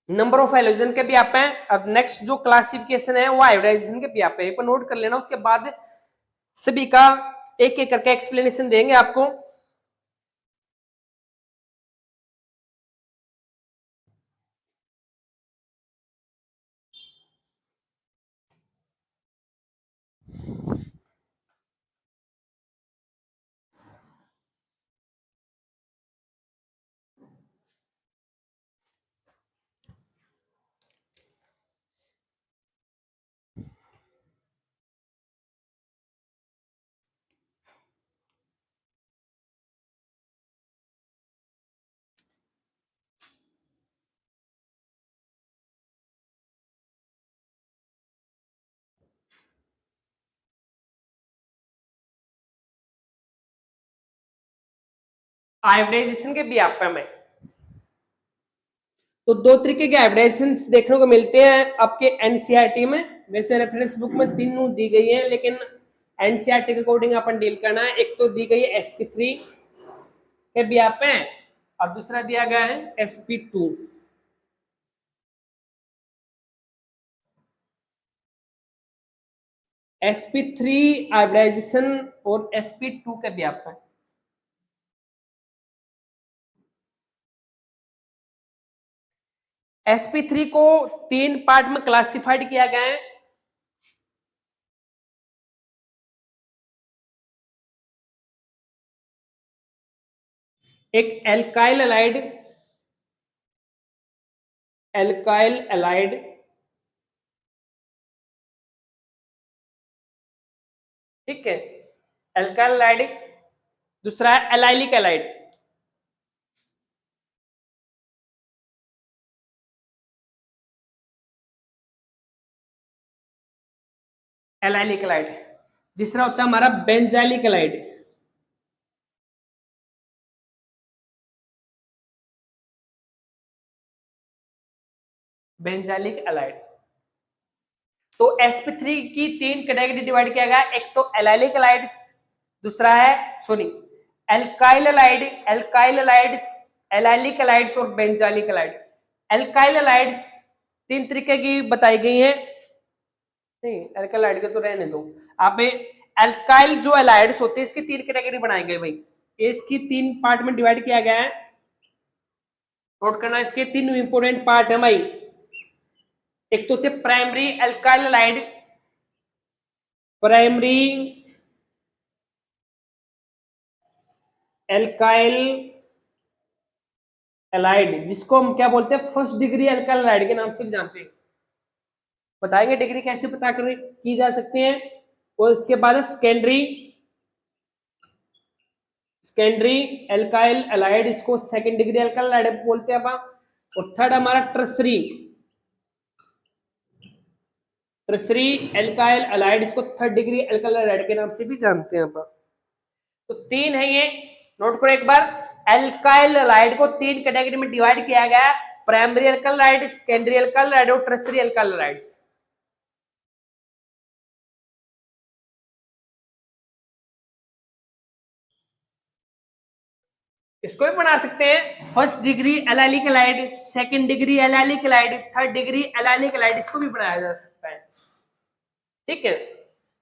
Speaker 1: नंबर ऑफ हाइड्रोजन के भी आप हैं। अब नेक्स्ट जो क्लासिफिकेशन है वो आयोडाइजेशन के भी आप है, पर नोट कर लेना, उसके बाद सभी का एक एक करके एक्सप्लेनेशन देंगे आपको। आयोडाइजेशन के भी आप में तो 2 तरीके के आयोडाइजेशन देखने को मिलते हैं आपके एनसीईआरटी में। वैसे रेफरेंस बुक में 3 दी गई है, लेकिन एनसीईआरटी के अकॉर्डिंग अपन डील करना है। एक तो दी गई है sp3 के भी आप हैं, और दूसरा दिया गया है sp2। sp3 आयोडाइजेशन और sp2 के भी आप हैं। sp3 को 3 पार्ट में क्लासिफाइड किया गया है। एक एल्काइल एलाइड, एल्काइल एलाइड, ठीक है, एल्काइल एलाइड। दूसरा है एलाइलिक एलाइड, एलाइलिक एलाइड। तीसरा होता है हमारा बेंजाइलिक एलाइड, बेंजाइलिक एलाइड। तो sp3 की 3 कैटेगरी डिवाइड किया गया, एक तो एलाइलिक एलाइड्स, दूसरा है sorry alkyl halide, alkyl halides, allylic halides और बेंजाइलिक एलाइड। एल्काइल एलाइड्स 3 तरीके की बताई गई है, नहीं एल्काइल एलाइड के तो रहने दो आप। एल्काइल जो एलाइड्स होते हैं इसकी 3 कैटेगरी बनाई गई भाई, इसकी 3 पार्ट में डिवाइड किया गया है। नोट करना, इसके 3 इंपोर्टेंट पार्ट है भाई। एक तो थे primary alkyl allied, primary alkyl allied, जिसको हम क्या बोलते हैं, फर्स्ट डिग्री अल्काइल एलाइड के नाम से भी जानते हैं। बताएंगे डिग्री कैसे पता कर की जा सकती है। और इसके बाद सेकेंडरी, सेकेंडरी एल्काइल एलाइड, इसको सेकंड डिग्री अल्काइल एलाइड बोलते हैं अपन। और थर्ड हमारा ट्रसरी, ट्रसरी एल्काइल एलाइड, इसको थर्ड डिग्री अल्काइल एलाइड के नाम से भी जानते हैं अपन। तो तीन है ये, नोट करो एक बार। एल्काइल एलाइड को तीन कैटेगरी में डिवाइड किया गया है, primary alkyl allied, secondary alkyl allied और ट्रसरी अल्काइल एलाइड्स। इसको भी बना सकते हैं, first degree allylic allied, second degree allylic allied, third degree allylic allied, इसको भी बनाया जा सकता है। ठीक है,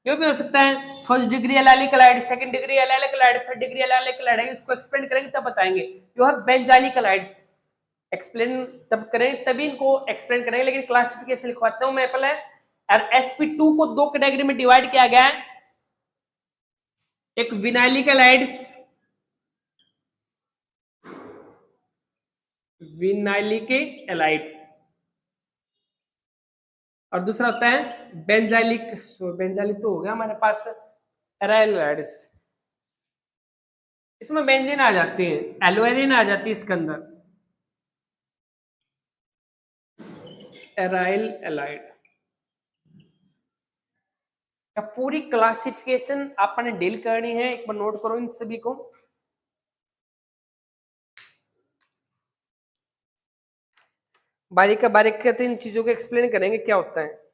Speaker 1: क्यों भी हो सकता है, first degree allylic allied, second degree allylic allied, third degree allylic allied, इसको एक्सप्लेन करेंगे तब बताएंगे। You have benzylic halides, explain तब करें तभी इनको एक्सप्लेन करेंगे, लेकिन क्लासिफिकेशन लिखवाता हूं मैं पहले। और sp2 को दो कैटेगरी में डिवाइड किया गया है, एक विनाइलिक एलाइड्स, विनाइलिक एलाइड, और दूसरा होता है बेंजाइलिक, बेंजाइलिक तो हो गया हमारे पास, एराइल एलाइड्स। इसमें बेंजीन आ जाती है, एल्वेरिन आ जाती है इसके अंदर, एराइल एलाइड। पूरी क्लासिफिकेशन आपने डील करनी है, एक बार नोट करो इन सभी को। बारीक का बारीक कहते इन चीजों को एक्सप्लेन करेंगे क्या होता है।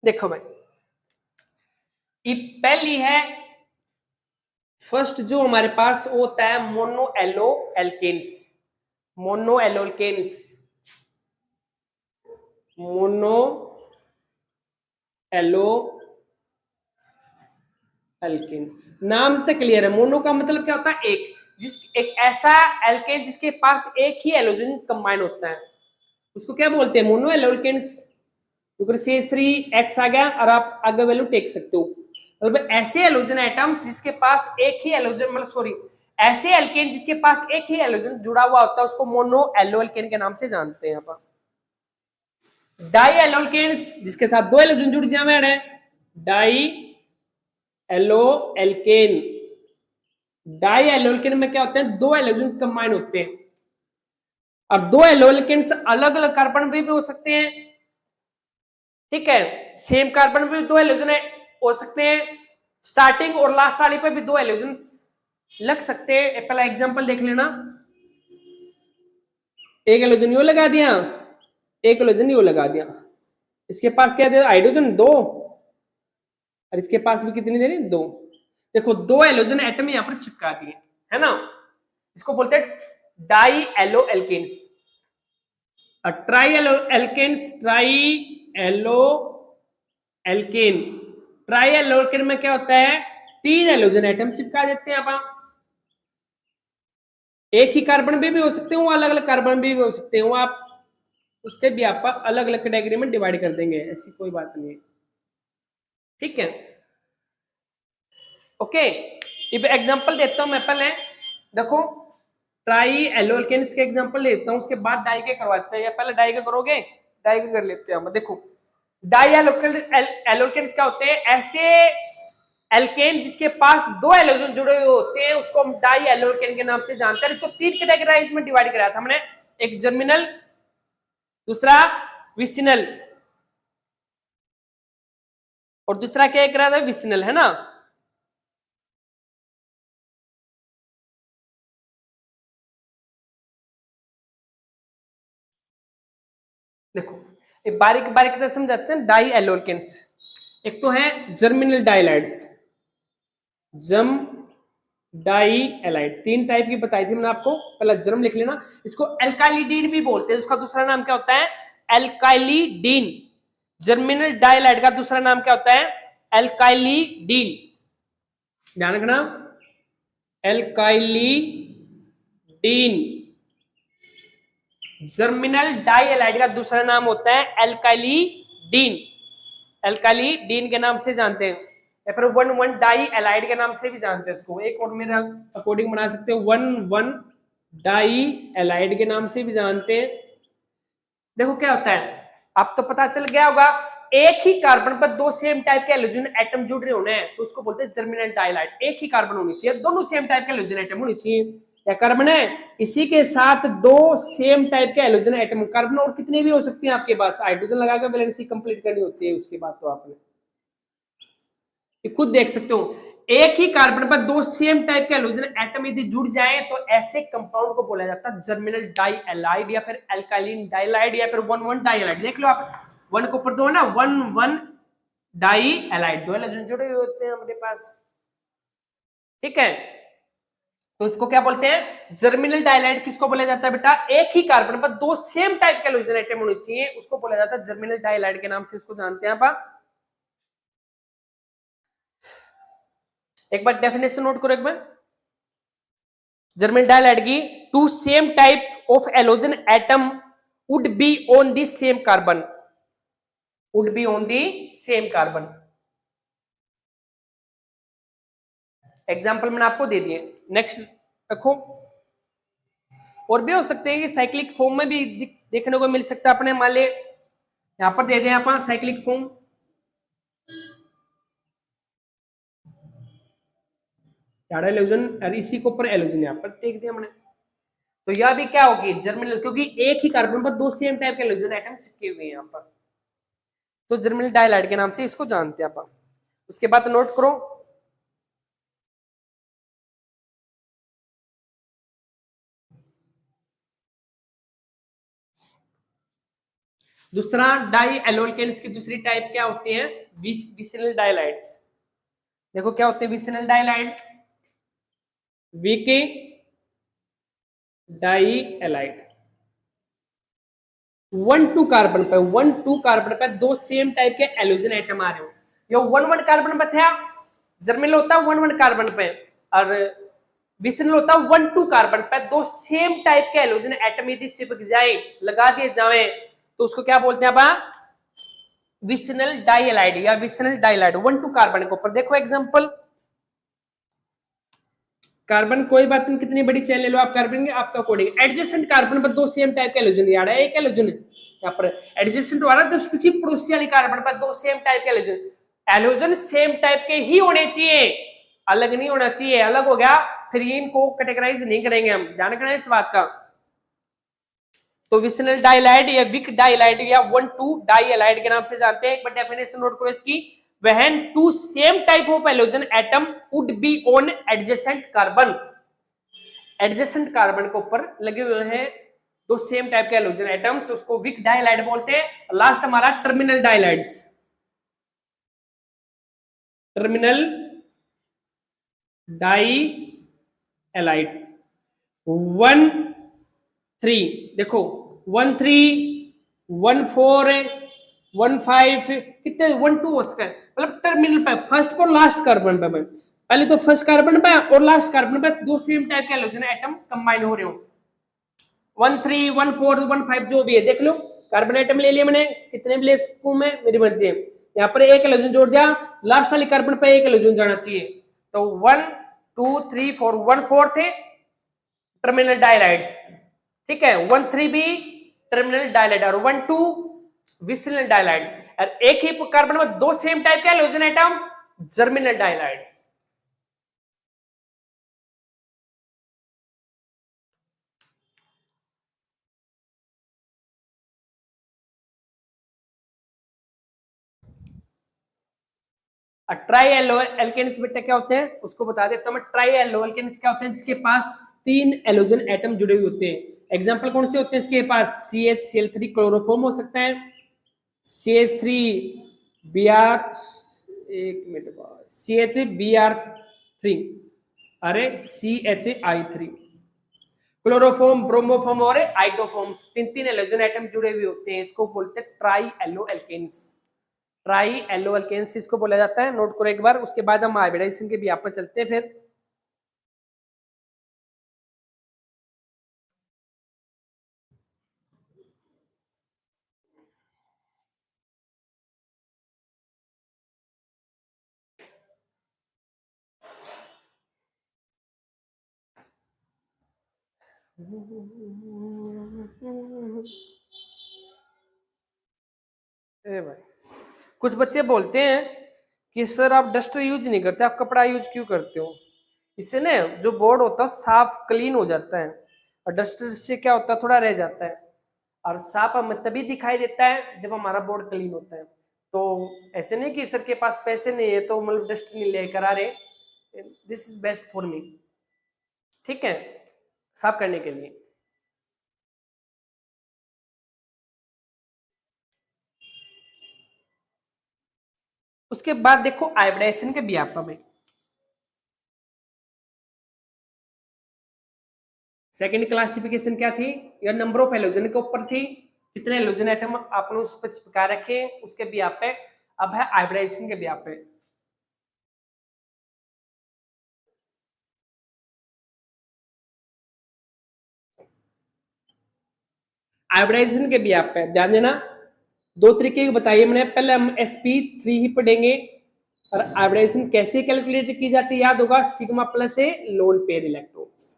Speaker 1: देखो भाई, ये पहली है, फर्स्ट जो हमारे पास वो होता है mono halo alkanes, mono haloalkanes, mono halo alkane. नाम तक क्लियर है, मोनो का मतलब क्या होता है, एक, जिस एक ऐसा एल्केन जिसके पास एक ही एलोजन कंबाइन होता है, उसको क्या बोलते हैं, मोनो एलोकेन्स। तो CH3X आ गया और आप आगे वैल्यू टेक सकते हो। मतलब ऐसे एलोजन एटम्स जिसके पास एक ही एलोजन, मतलब सॉरी, ऐसे एल्केन जिसके पास एक ही एलोजन जुड़ा हुआ होता है, उसको मोनो एलो एल्केन के नाम से जानते हैं अपन। डाई एलोकेन्स, जिसके साथ दो एलोजन जुड़ जाए, डाई एलो एल्केन। डाई एलोकेन में क्या होते हैं, दो एलोजन कंबाइन होते हैं, और दो एलोकेन्स अलग अलग कार्बन भी हो सकते हैं। ठीक है, सेम कार्बन पे भी दो एलोजन हो सकते हैं, स्टार्टिंग और लास्ट वाली पे भी दो एलोजन लग सकते हैं। पहला एग्जांपल देख लेना, एक एलोजन यो लगा दिया, एक एलोजन यो लगा दिया, इसके पास क्या दे, हाइड्रोजन दो, और इसके पास भी कितनी दे रही, दो। देखो दो एलोजन एटम यहां पर चिपका दिए, है ना, इसको बोलते हैं di halo alkanes. Tri halo alkanes, tri halo alkane, tri alkane में क्या होता है, तीन एलोजन एटम चिपका देते हैं अपन। एक ही कार्बन भी हो सकते हो, अलग अलग कार्बन भी हो सकते हो आप, उसके भी आप अलग अलग कैटेगरी में डिवाइड कर देंगे, ऐसी कोई बात नहीं है। ठीक है, ओके, अब एग्जांपल देता हूं मैं पहले, देखो ट्राई एल्केन्स के एग्जांपल लेता हूं, उसके बाद डाई के करवाते हैं, या पहले डाई के करोगे, डाई के कर लेते हैं हम। देखो डाई एल्केन्स क्या होते हैं, ऐसे एल्केन जिसके पास दो एलोजन जुड़े हुए होते हैं, उसको हम डाई एल्केन के नाम से जानते हैं। इसको तीन कैटेगराइज में डिवाइड कराया था हमने, एक जर्मिनल, दूसरा विसिनल, और दूसरा क्या करा था, विसिनल, है ना। देखो एक बारीक बारीक तरह समझाते हैं डाई एल्केन्स। एक तो है geminal dihalides, gem di halide, 3 type की बताई थी मैंने आपको। पहला जर्म लिख लेना, इसको एल्काइलिडीन भी बोलते हैं, उसका दूसरा नाम क्या होता है? एल्काइलिडीन। जर्मिनल डाइलाइड का दूसरा नाम क्या होता है? एल्काइलिडीन। ध्यान रखना, एल्काइलिडीन। जर्मिनल डाइलाइड का दूसरा नाम होता है एल्काइलिडीन। एल्काइलिडीन के नाम से जानते हैं, या फिर 1,1 डाई एलाइड के नाम से भी जानते हैं इसको। एक और मेरा अकॉर्डिंग बना सकते हैं, 1,1 डाई एलाइड के नाम से भी जानते हैं। देखो क्या होता है, अब तो पता चल गया होगा, एक ही कार्बन पर 2 सेम टाइप के हेलोजन एटम जुड़ रहे होने हैं तो उसको बोलते हैं जर्मिनल डाइलाइड। एक ही कार्बन होनी चाहिए, दोनों सेम टाइप के हेलोजन एटम होनी चाहिए। या कार्बन है, इसी के साथ 2 सेम टाइप के हेलोजन एटम। कार्बन और कितने भी हो सकते हैं आपके पास, हाइड्रोजन लगाकर वैलेंसी कंप्लीट करनी होती है, उसके बाद तो आपने खुद देख सकते हो। एक ही कार्बन पर 2 सेम टाइप के हेलोजन एटम यदि जुड़ जाए तो ऐसे कंपाउंड को बोला जाता है जर्मिनल डाइएलाइड, या फिर एल्काइलिन डाइलाइड, या फिर 1,1 डाइएलाइड। देख लो आप, 1 के ऊपर 2 है ना, 1,1 डाइएलाइड, 2 हेलोजन जुड़े हुए होते हैं हमारे पास। ठीक है, तो इसको क्या बोलते हैं? जर्मिनल डाइलाइड। किसको बोला जाता है बेटा? एक ही कार्बन पर 2 सेम टाइप के हेलोजन एटम होने चाहिए, उसको बोला जाता है जर्मिनल डाइलाइड के नाम से इसको जानते हैं आप। एक बार डेफिनेशन नोट करो एक बार, जर्मिनल डाइलाइड की, 2 same type of halogen atom would be on the same carbon, would be on the same carbon। Example मैंने आपको दे दिए। नेक्स्ट रखो, और भी हो सकते हैं कि साइक्लिक फॉर्म में भी देखने को मिल सकता है अपने। मान ले यहां पर दे दें अपन साइक्लिक फॉर्म, एलोजन और इसी के ऊपर एलोजन यहां पर देख दिया हमने। तो यह भी क्या होगी? जर्मिनल, क्योंकि एक ही कार्बन पर 2 सेम टाइप के एलोजन एटम चिपके हुए हैं यहां पर, तो जर्मिनल डाइलाइड के नाम से इसको जानते हैं अपन। उसके बाद नोट करो, दूसरा डाई एलोकेन्स की दूसरी टाइप क्या होती है? विसिनल डाइलाइड्स। देखो क्या होते हैं विसिनल डाइलाइड? वीके डाइएलाइड, 1,2 कार्बन पे, 1,2 कार्बन पे 2 सेम टाइप के एलोजन एटम आ रहे हो। ये 1,1 कार्बन पे था, जर्मिनल होता है 1,1 कार्बन पे, और विसिनल होता है 1,2 कार्बन पे। 2 सेम टाइप के एलोजन एटम यदि चिपक जाए, लगा दिए जाए, तो उसको क्या बोलते हैं आप? विसिनल डाइएलाइड या विसिनल डाइलाइड। 1,2 कार्बन के ऊपर देखो एग्जांपल, कार्बन कोई बात नहीं, कितनी बड़ी चेन ले लो आप कार्बन की, आपका कोडिंग। एडजेसेंट कार्बन पर 2 सेम टाइप के हेलोजन, याद है एक हेलोजन यहाँ पर एडजेसेंट वाला, तो उसकी पड़ोसी वाली कार्बन पर 2 सेम टाइप के हेलोजन। हेलोजन सेम टाइप के ही होने चाहिए, अलग नहीं होना चाहिए। अलग हो गया फिर इनको कैटेगराइज नहीं करेंगे हम, ध्यान रखना इस बात का। तो विसिनल डाइलाइड या विक डाइलाइड या 1,2 डाइएलाइड के नाम से जानते हैं। एक बार डेफिनेशन नोट करो इसकी, when 2 same type of halogen atom would be on adjacent carbon, adjacent carbon के ऊपर लगे हुए हैं 2 सेम टाइप के हेलोजन एटम्स, उसको विक डाइलाइड बोलते हैं। लास्ट हमारा टर्मिनल डाइलाइड्स, टर्मिनल डाइएलाइड। 1,3 देखो, 1,3 1,4 1,5 कितने 1,2 हो सकता है, मतलब टर्मिनल पे फर्स्ट और लास्ट कार्बन पे, पहले तो फर्स्ट कार्बन पे और लास्ट कार्बन पे 2 सेम टाइप के हेलोजन एटम कंबाइन हो रहे हो। 1,3 1,4 1,5 जो भी है देख लो, कार्बन एटम ले लिया मैंने, कितने भी ले सकूं मैं, मेरी मर्जी है। यहाँ पर एक हेलोजन जोड़ दिया, लास्ट वाली कार्बन पे एक हेलोजन जाना चाहिए। तो 1 2 3 4 1,4 थे टर्मिनल डाइलाइड्स, ठीक है। 1,3 भी टर्मिनल डाइलाइड और 1,2 विसिनल डाइलाइड्स। और एक ही कार्बन में 2 सेम टाइप के halogen atom, geminal dihalides. Tri alkanes बेटा क्या होते हैं उसको बता देता हूं मैं। ट्राई एल्केन्स क्या होते हैं? जिसके पास 3 एलोजन एटम जुड़े हुए होते हैं। एग्जांपल कौन से होते हैं इसके पास? CH Cl3 क्लोरोफॉर्म हो सकता है, CH3 Br, एक मिनट बाद CH Br 3, अरे CH3, क्लोरोफॉर्म, ब्रोमोफॉर्म और आइटोफॉर्म्स, तीन तीन हेलोजन एटम जुड़े हुए होते हैं, इसको बोलते हैं tri halo alkanes. Tri halo alkanes इसको बोला जाता है, नोट करो एक बार। उसके बाद हम हाइब्रिडाइजेशन के भी आप चलते हैं फिर। ए भाई, कुछ बच्चे बोलते हैं कि सर आप डस्टर यूज नहीं करते, आप कपड़ा यूज क्यों करते हो? इससे ना जो बोर्ड होता है साफ क्लीन हो जाता है, और डस्टर से क्या होता है थोड़ा रह जाता है, और साफ हमें तभी दिखाई देता है जब हमारा बोर्ड क्लीन होता है। तो ऐसे नहीं कि सर के पास पैसे नहीं है तो मतलब डस्ट नहीं लेकर आ रहे, this is best for me, ठीक है, साफ करने के लिए। उसके बाद देखो आयोडाइजेशन के व्यापक में सेकंड क्लासिफिकेशन क्या थी, या नंबर ऑफ हेलोजन के ऊपर थी, कितने हेलोजन एटम आपने उस पर चिपका रखे उसके व्यापक। अब है हाइब्रिडाइजेशन के व्यापक। हाइब्रिडाइजेशन के व्यापक ध्यान देना, दो तरीके की बताइए मैंने, पहले हम sp3 ही पढ़ेंगे, और हाइब्रिडाइजेशन कैसे कैलकुलेट की जाती है याद होगा, सिग्मा प्लस ए लोन पेयर इलेक्ट्रॉन्स।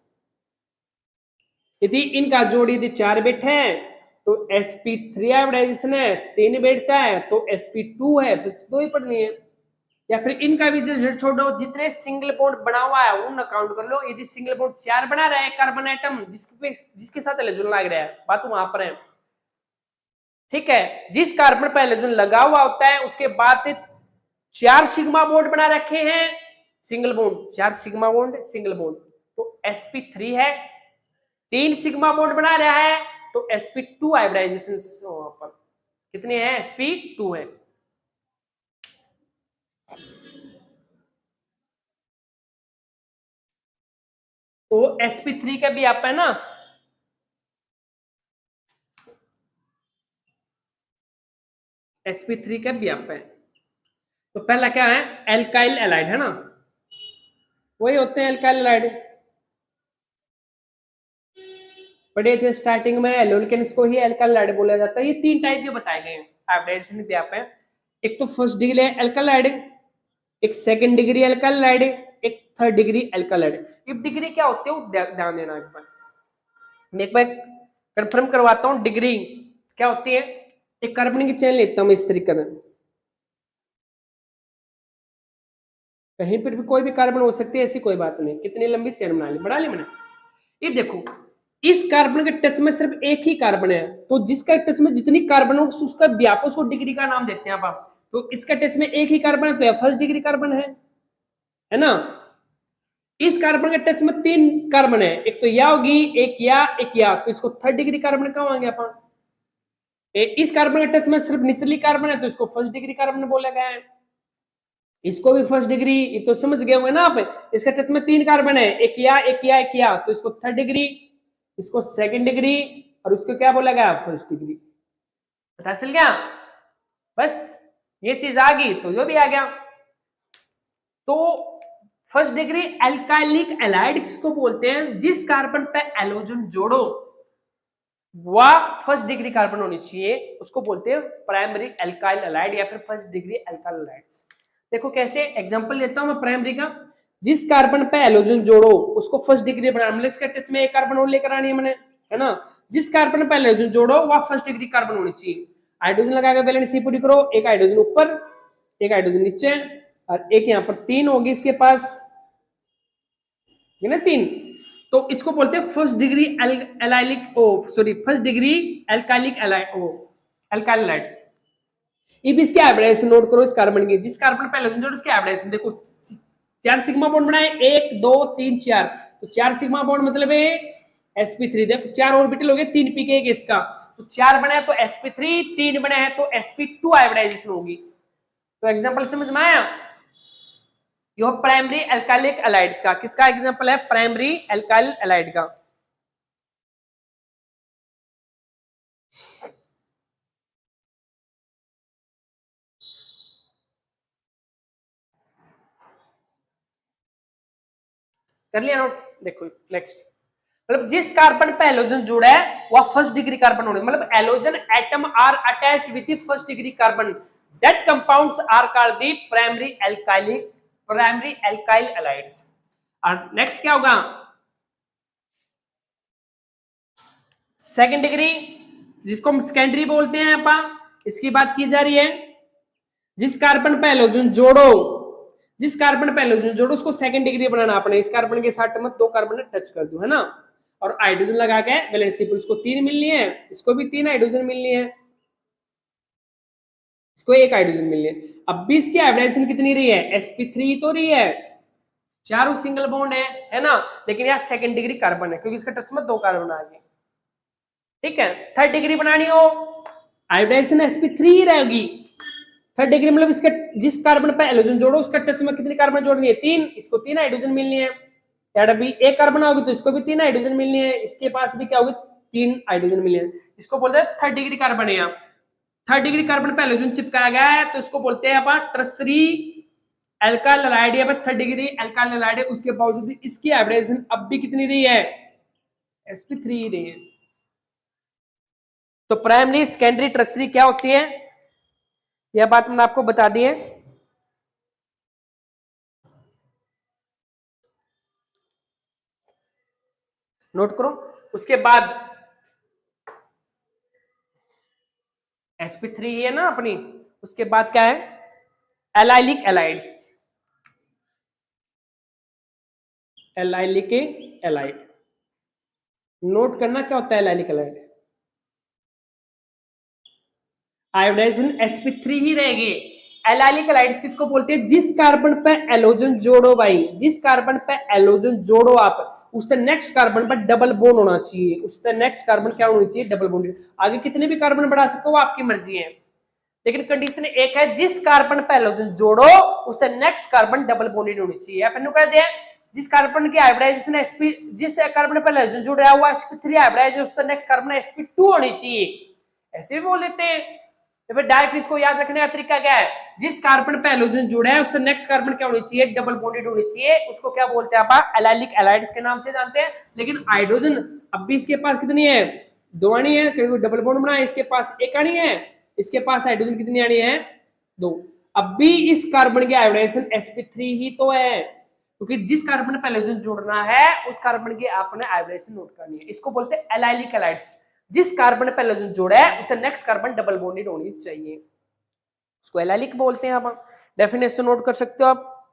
Speaker 1: यदि इनका जोड़ यदि 4 बैठे हैं तो sp3 हाइब्रिडाइजेशन है, 3 बैठता है तो sp2 है, तो 2 ही पढ़नी है। या फिर इनका भी जो छोड़ो, जितने सिंगल बॉन्ड बना हुआ है उन काउंट कर लो। यदि सिंगल बॉन्ड 4 बना रहा है कार्बन एटम जिसके साथ हेलोजन लग रहा है, बात वहां पर है, ठीक है। जिस कार्बन पर हेलोजन लगा हुआ होता है उसके बाद 4 सिग्मा बॉन्ड बना रखे हैं, single bond 4 sigma bond single bond, तो sp3 है। 3 सिग्मा बॉन्ड बना रहा है तो sp2 हाइब्रिडाइजेशन वहां पर कितने हैं, sp2 है। तो sp3 का भी आप है ना, sp3 का भी आप है। तो पहला क्या है, एल्काइल एलाइड है ना, वही होते हैं एल्काइल एलाइड, पढ़े थे स्टार्टिंग में, एल्केन्स को ही एल्काइल एलाइड बोला जाता है। ये 3 टाइप के बताए गए हैं हाइब्रिडाइजेशन भी आप है, एक तो फर्स्ट डिग्री एल्काइल एलाइड, एक सेकंड डिग्री एल्काइल एलाइड, एक थर्ड डिग्री एल्काइल एलाइड। ये डिग्री क्या होते हैं वो ध्यान देना एक बार, मैं एक बार कंफर्म करवाता हूँ। डिग्री क्या होती है, एक कार्बन की चेन लेता हूँ इस तरीके से, कहीं पर भी कोई भी कार्बन हो सकती है, ऐसी कोई बात नहीं, कितनी लंबी चेन बना ली मैंने। ये देखो इस कार्बन के टच में सिर्फ एक ही कार्बन है, तो जिसका टच में जितनी कार्बन हो उसका व्यापक उसको डिग्री का नाम देते हैं आप। तो इसका टच में एक ही कार्बन है तो यह फर्स्ट डिग्री कार्बन है ना। इस कार्बन के टच में 3 कार्बन है, एक तो या होगी, एक या, तो इसको थर्ड डिग्री कार्बन कहेंगे अपन। इस कार्बन के टच में सिर्फ निचली कार्बन है तो इसको फर्स्ट डिग्री कार्बन बोला गया है। इसको भी फर्स्ट डिग्री, ये तो समझ गए होंगे ना आप। इसके टच में 3 कार्बन है, एक या, तो इसको थर्ड डिग्री, इसको सेकंड डिग्री, और उसको क्या बोला गया, फर्स्ट डिग्री। पता चल गया, बस ये चीज आ गई तो ये भी आ गया। तो फर्स्ट डिग्री एल्काइलिक एलाइड किसको बोलते हैं, जिस कार्बन पे एलोजन जोड़ो वह फर्स्ट डिग्री कार्बन होनी चाहिए, उसको बोलते हैं प्राइमरी एल्काइल एलाइड या फिर फर्स्ट डिग्री एल्काइल एलाइड्स। देखो कैसे, एग्जांपल लेता हूं मैं प्राइमरी का, जिस कार्बन पे एलोजन जोड़ो उसको फर्स्ट डिग्री बनाना, मतलब इसके टच में एक कार्बन और लेकर आनी है मैंने, है ना। जिस कार्बन पे एलोजन जोड़ो वह फर्स्ट डिग्री कार्बन होनी चाहिए। हाइड्रोजन लगाकर वैलेंसी पूरी करो, एक हाइड्रोजन ऊपर एक हाइड्रोजन नीचे, और एक यहाँ पर 3 होगी इसके पास, है ना 3। तो इसको बोलते हैं first degree allylic oh sorry first degree alkylic alkyl halide. अब इसके हाइब्रिडाइजेशन नोट करो, इस कार्बन की, जिस कार्बन पे हेलोजन जोड़ो उसके हाइब्रिडाइजेशन देखो, 4 सिग्मा बॉन्ड बनाए, 1 2 3 4, तो 4 सिग्मा बॉन्ड मतलब है sp3, देखो 4 ऑर्बिटल हो गए, 3 p के एक इसका, तो 4 बने तो sp3, 3 बने हैं तो sp2 हाइब्रिडाइजेशन होगी। तो एग्जांपल समझ में आया। यो प्राइमरी एल्काइलिक एलाइड्स का, किसका एग्जांपल है? प्राइमरी एल्काइल एलाइड का। कर लिया नोट? देखो नेक्स्ट, मतलब जिस कार्बन पे एलोजन जुड़ा है वह फर्स्ट डिग्री कार्बन होने, मतलब halogen atom are attached with the first degree carbon, that compounds are called the primary alkyl halides. और नेक्स्ट क्या होगा? सेकंड डिग्री, जिसको हम सेकेंडरी बोलते हैं अपन, इसकी बात की जा रही है। जिस कार्बन पे एलोजन जोड़ो, जिस कार्बन पे एलोजन जोड़ो उसको सेकंड डिग्री बनाना अपने, इस कार्बन के साथ मत दो कार्बन टच कर दो, है ना। और हाइड्रोजन लगा के वैलेंसी पर उसको 3 मिलनी है, इसको भी 3 हाइड्रोजन मिलनी है, इसको 1 हाइड्रोजन मिलनी है। अब भी इसकी हाइब्रिडाइजेशन कितनी रही है? sp3 तो रही है, चारों सिंगल बॉन्ड है ना, लेकिन यहाँ सेकंड डिग्री कार्बन है क्योंकि इसका टच में 2 कार्बन आ गए। ठीक है, थर्ड डिग्री बनानी हो हाइब्रिडाइजेशन sp3 ही रहेगी। थर्ड डिग्री मतलब इसका जिस कार्बन पे एलोजन जोड़ो उसका टच में कितनी कार्बन जोड़नी है? 3, इसको 3 हाइड्रोजन मिलनी है। यार अभी 1 कार्बन होगी तो इसको भी 3 हाइड्रोजन मिलनी है, इसके पास भी क्या होगी? 3 हाइड्रोजन मिलनी है। इसको बोलते हैं थर्ड डिग्री कार्बन है। यहाँ थर्ड डिग्री कार्बन पे एलोजन चिपकाया गया है तो इसको बोलते हैं अपन टर्सरी एल्काइल एलाइड या थर्ड डिग्री एल्काइल एलाइड है। उसके बावजूद इसकी हाइब्रिडाइजेशन अब भी कितनी रही है? sp3 ही रही है। तो प्राइमरी, सेकेंडरी, टर्सरी क्या होती है? यह बात मैंने आपको बता दी है। नोट करो। उसके बाद sp3 है ना अपनी, उसके बाद क्या है? Allylic halides, allylic halide. Note करना क्या होता है एलाइलिक एलाइड? आयोडाइजेशन sp3 ही रहेगी। एलाइलिक एलाइड्स किसको बोलते हैं? जिस कार्बन पे एलोजन जोड़ो भाई, जिस कार्बन पे एलोजन जोड़ो आप, उससे नेक्स्ट कार्बन पर डबल बॉन्ड होना चाहिए, उससे नेक्स्ट कार्बन क्या होनी चाहिए? Double bond. आगे कितने भी कार्बन बढ़ा सकते हो, वो आपकी मर्जी है, लेकिन कंडीशन एक है, जिस कार्बन पे एलोजन जोड़ो उससे नेक्स्ट कार्बन डबल बॉन्डेड होनी चाहिए। अपन कह दिया जिस कार्बन की हाइब्रिडाइजेशन sp, जिस कार्बन पे एलोजन जुड़ा हुआ sp3 हाइब्रिडाइज है उससे नेक्स्ट कार्बन sp2 होनी चाहिए, ऐसे भी बोल देते हैं। तो फिर डायरेक्ट इसको याद रखने का तरीका क्या है? जिस कार्बन पे एलोजन जुड़ा है उससे नेक्स्ट कार्बन क्या होनी चाहिए? डबल बॉन्डेड होनी चाहिए। उसको क्या बोलते हैं आप? एलाइलिक एलाइड्स के नाम से जानते हैं। लेकिन हाइड्रोजन अब भी इसके पास कितनी है? 2 आनी है क्योंकि डबल बॉन्ड बना है, इसके पास 1 आनी है, इसके पास हाइड्रोजन कितनी आनी है? 2। अब भी इस कार्बन की हाइब्रिडाइजेशन sp3 ही तो है, क्योंकि जिस कार्बन पे एलोजन जोड़ना है उस कार्बन की आपने हाइब्रिडाइजेशन नोट करनी है। इसको बोलते हैं एलाइलिक एलाइड्स। जिस कार्बन पे एलोजन जोड़ा है उसका नेक्स्ट कार्बन डबल बॉन्डेड होनी चाहिए, उसको एलाइलिक बोलते हैं। आप डेफिनेशन नोट कर सकते हो आप।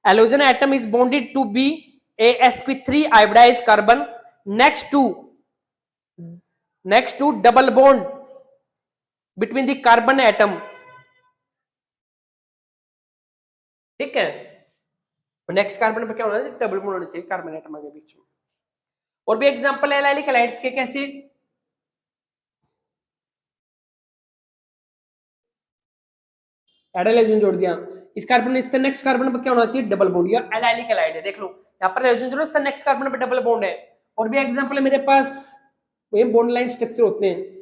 Speaker 1: Halogen atom is bonded to be a sp3 hybridised carbon next to double bond between the carbon atom। ठीक है, नेक्स्ट कार्बन पर क्या होना चाहिए? डबल बॉन्ड होना चाहिए कार्बन एटम के बीच में। और भी एग्जांपल है एलाइलिक एलाइड्स के, कैसे? एडेलाइजन जोड़ दिया, इस कार्बन ने इससे नेक्स्ट कार्बन पर क्या होना चाहिए? Double bond. या एलाइलिक एलाइड है, देख लो यहाँ पर एलोजन जोड़ो इससे नेक्स्ट कार्बन पर डबल बॉन्ड है। और भी एग्जांपल है मेरे पास, ये बॉन्ड लाइन स्ट्रक्चर होते हैं।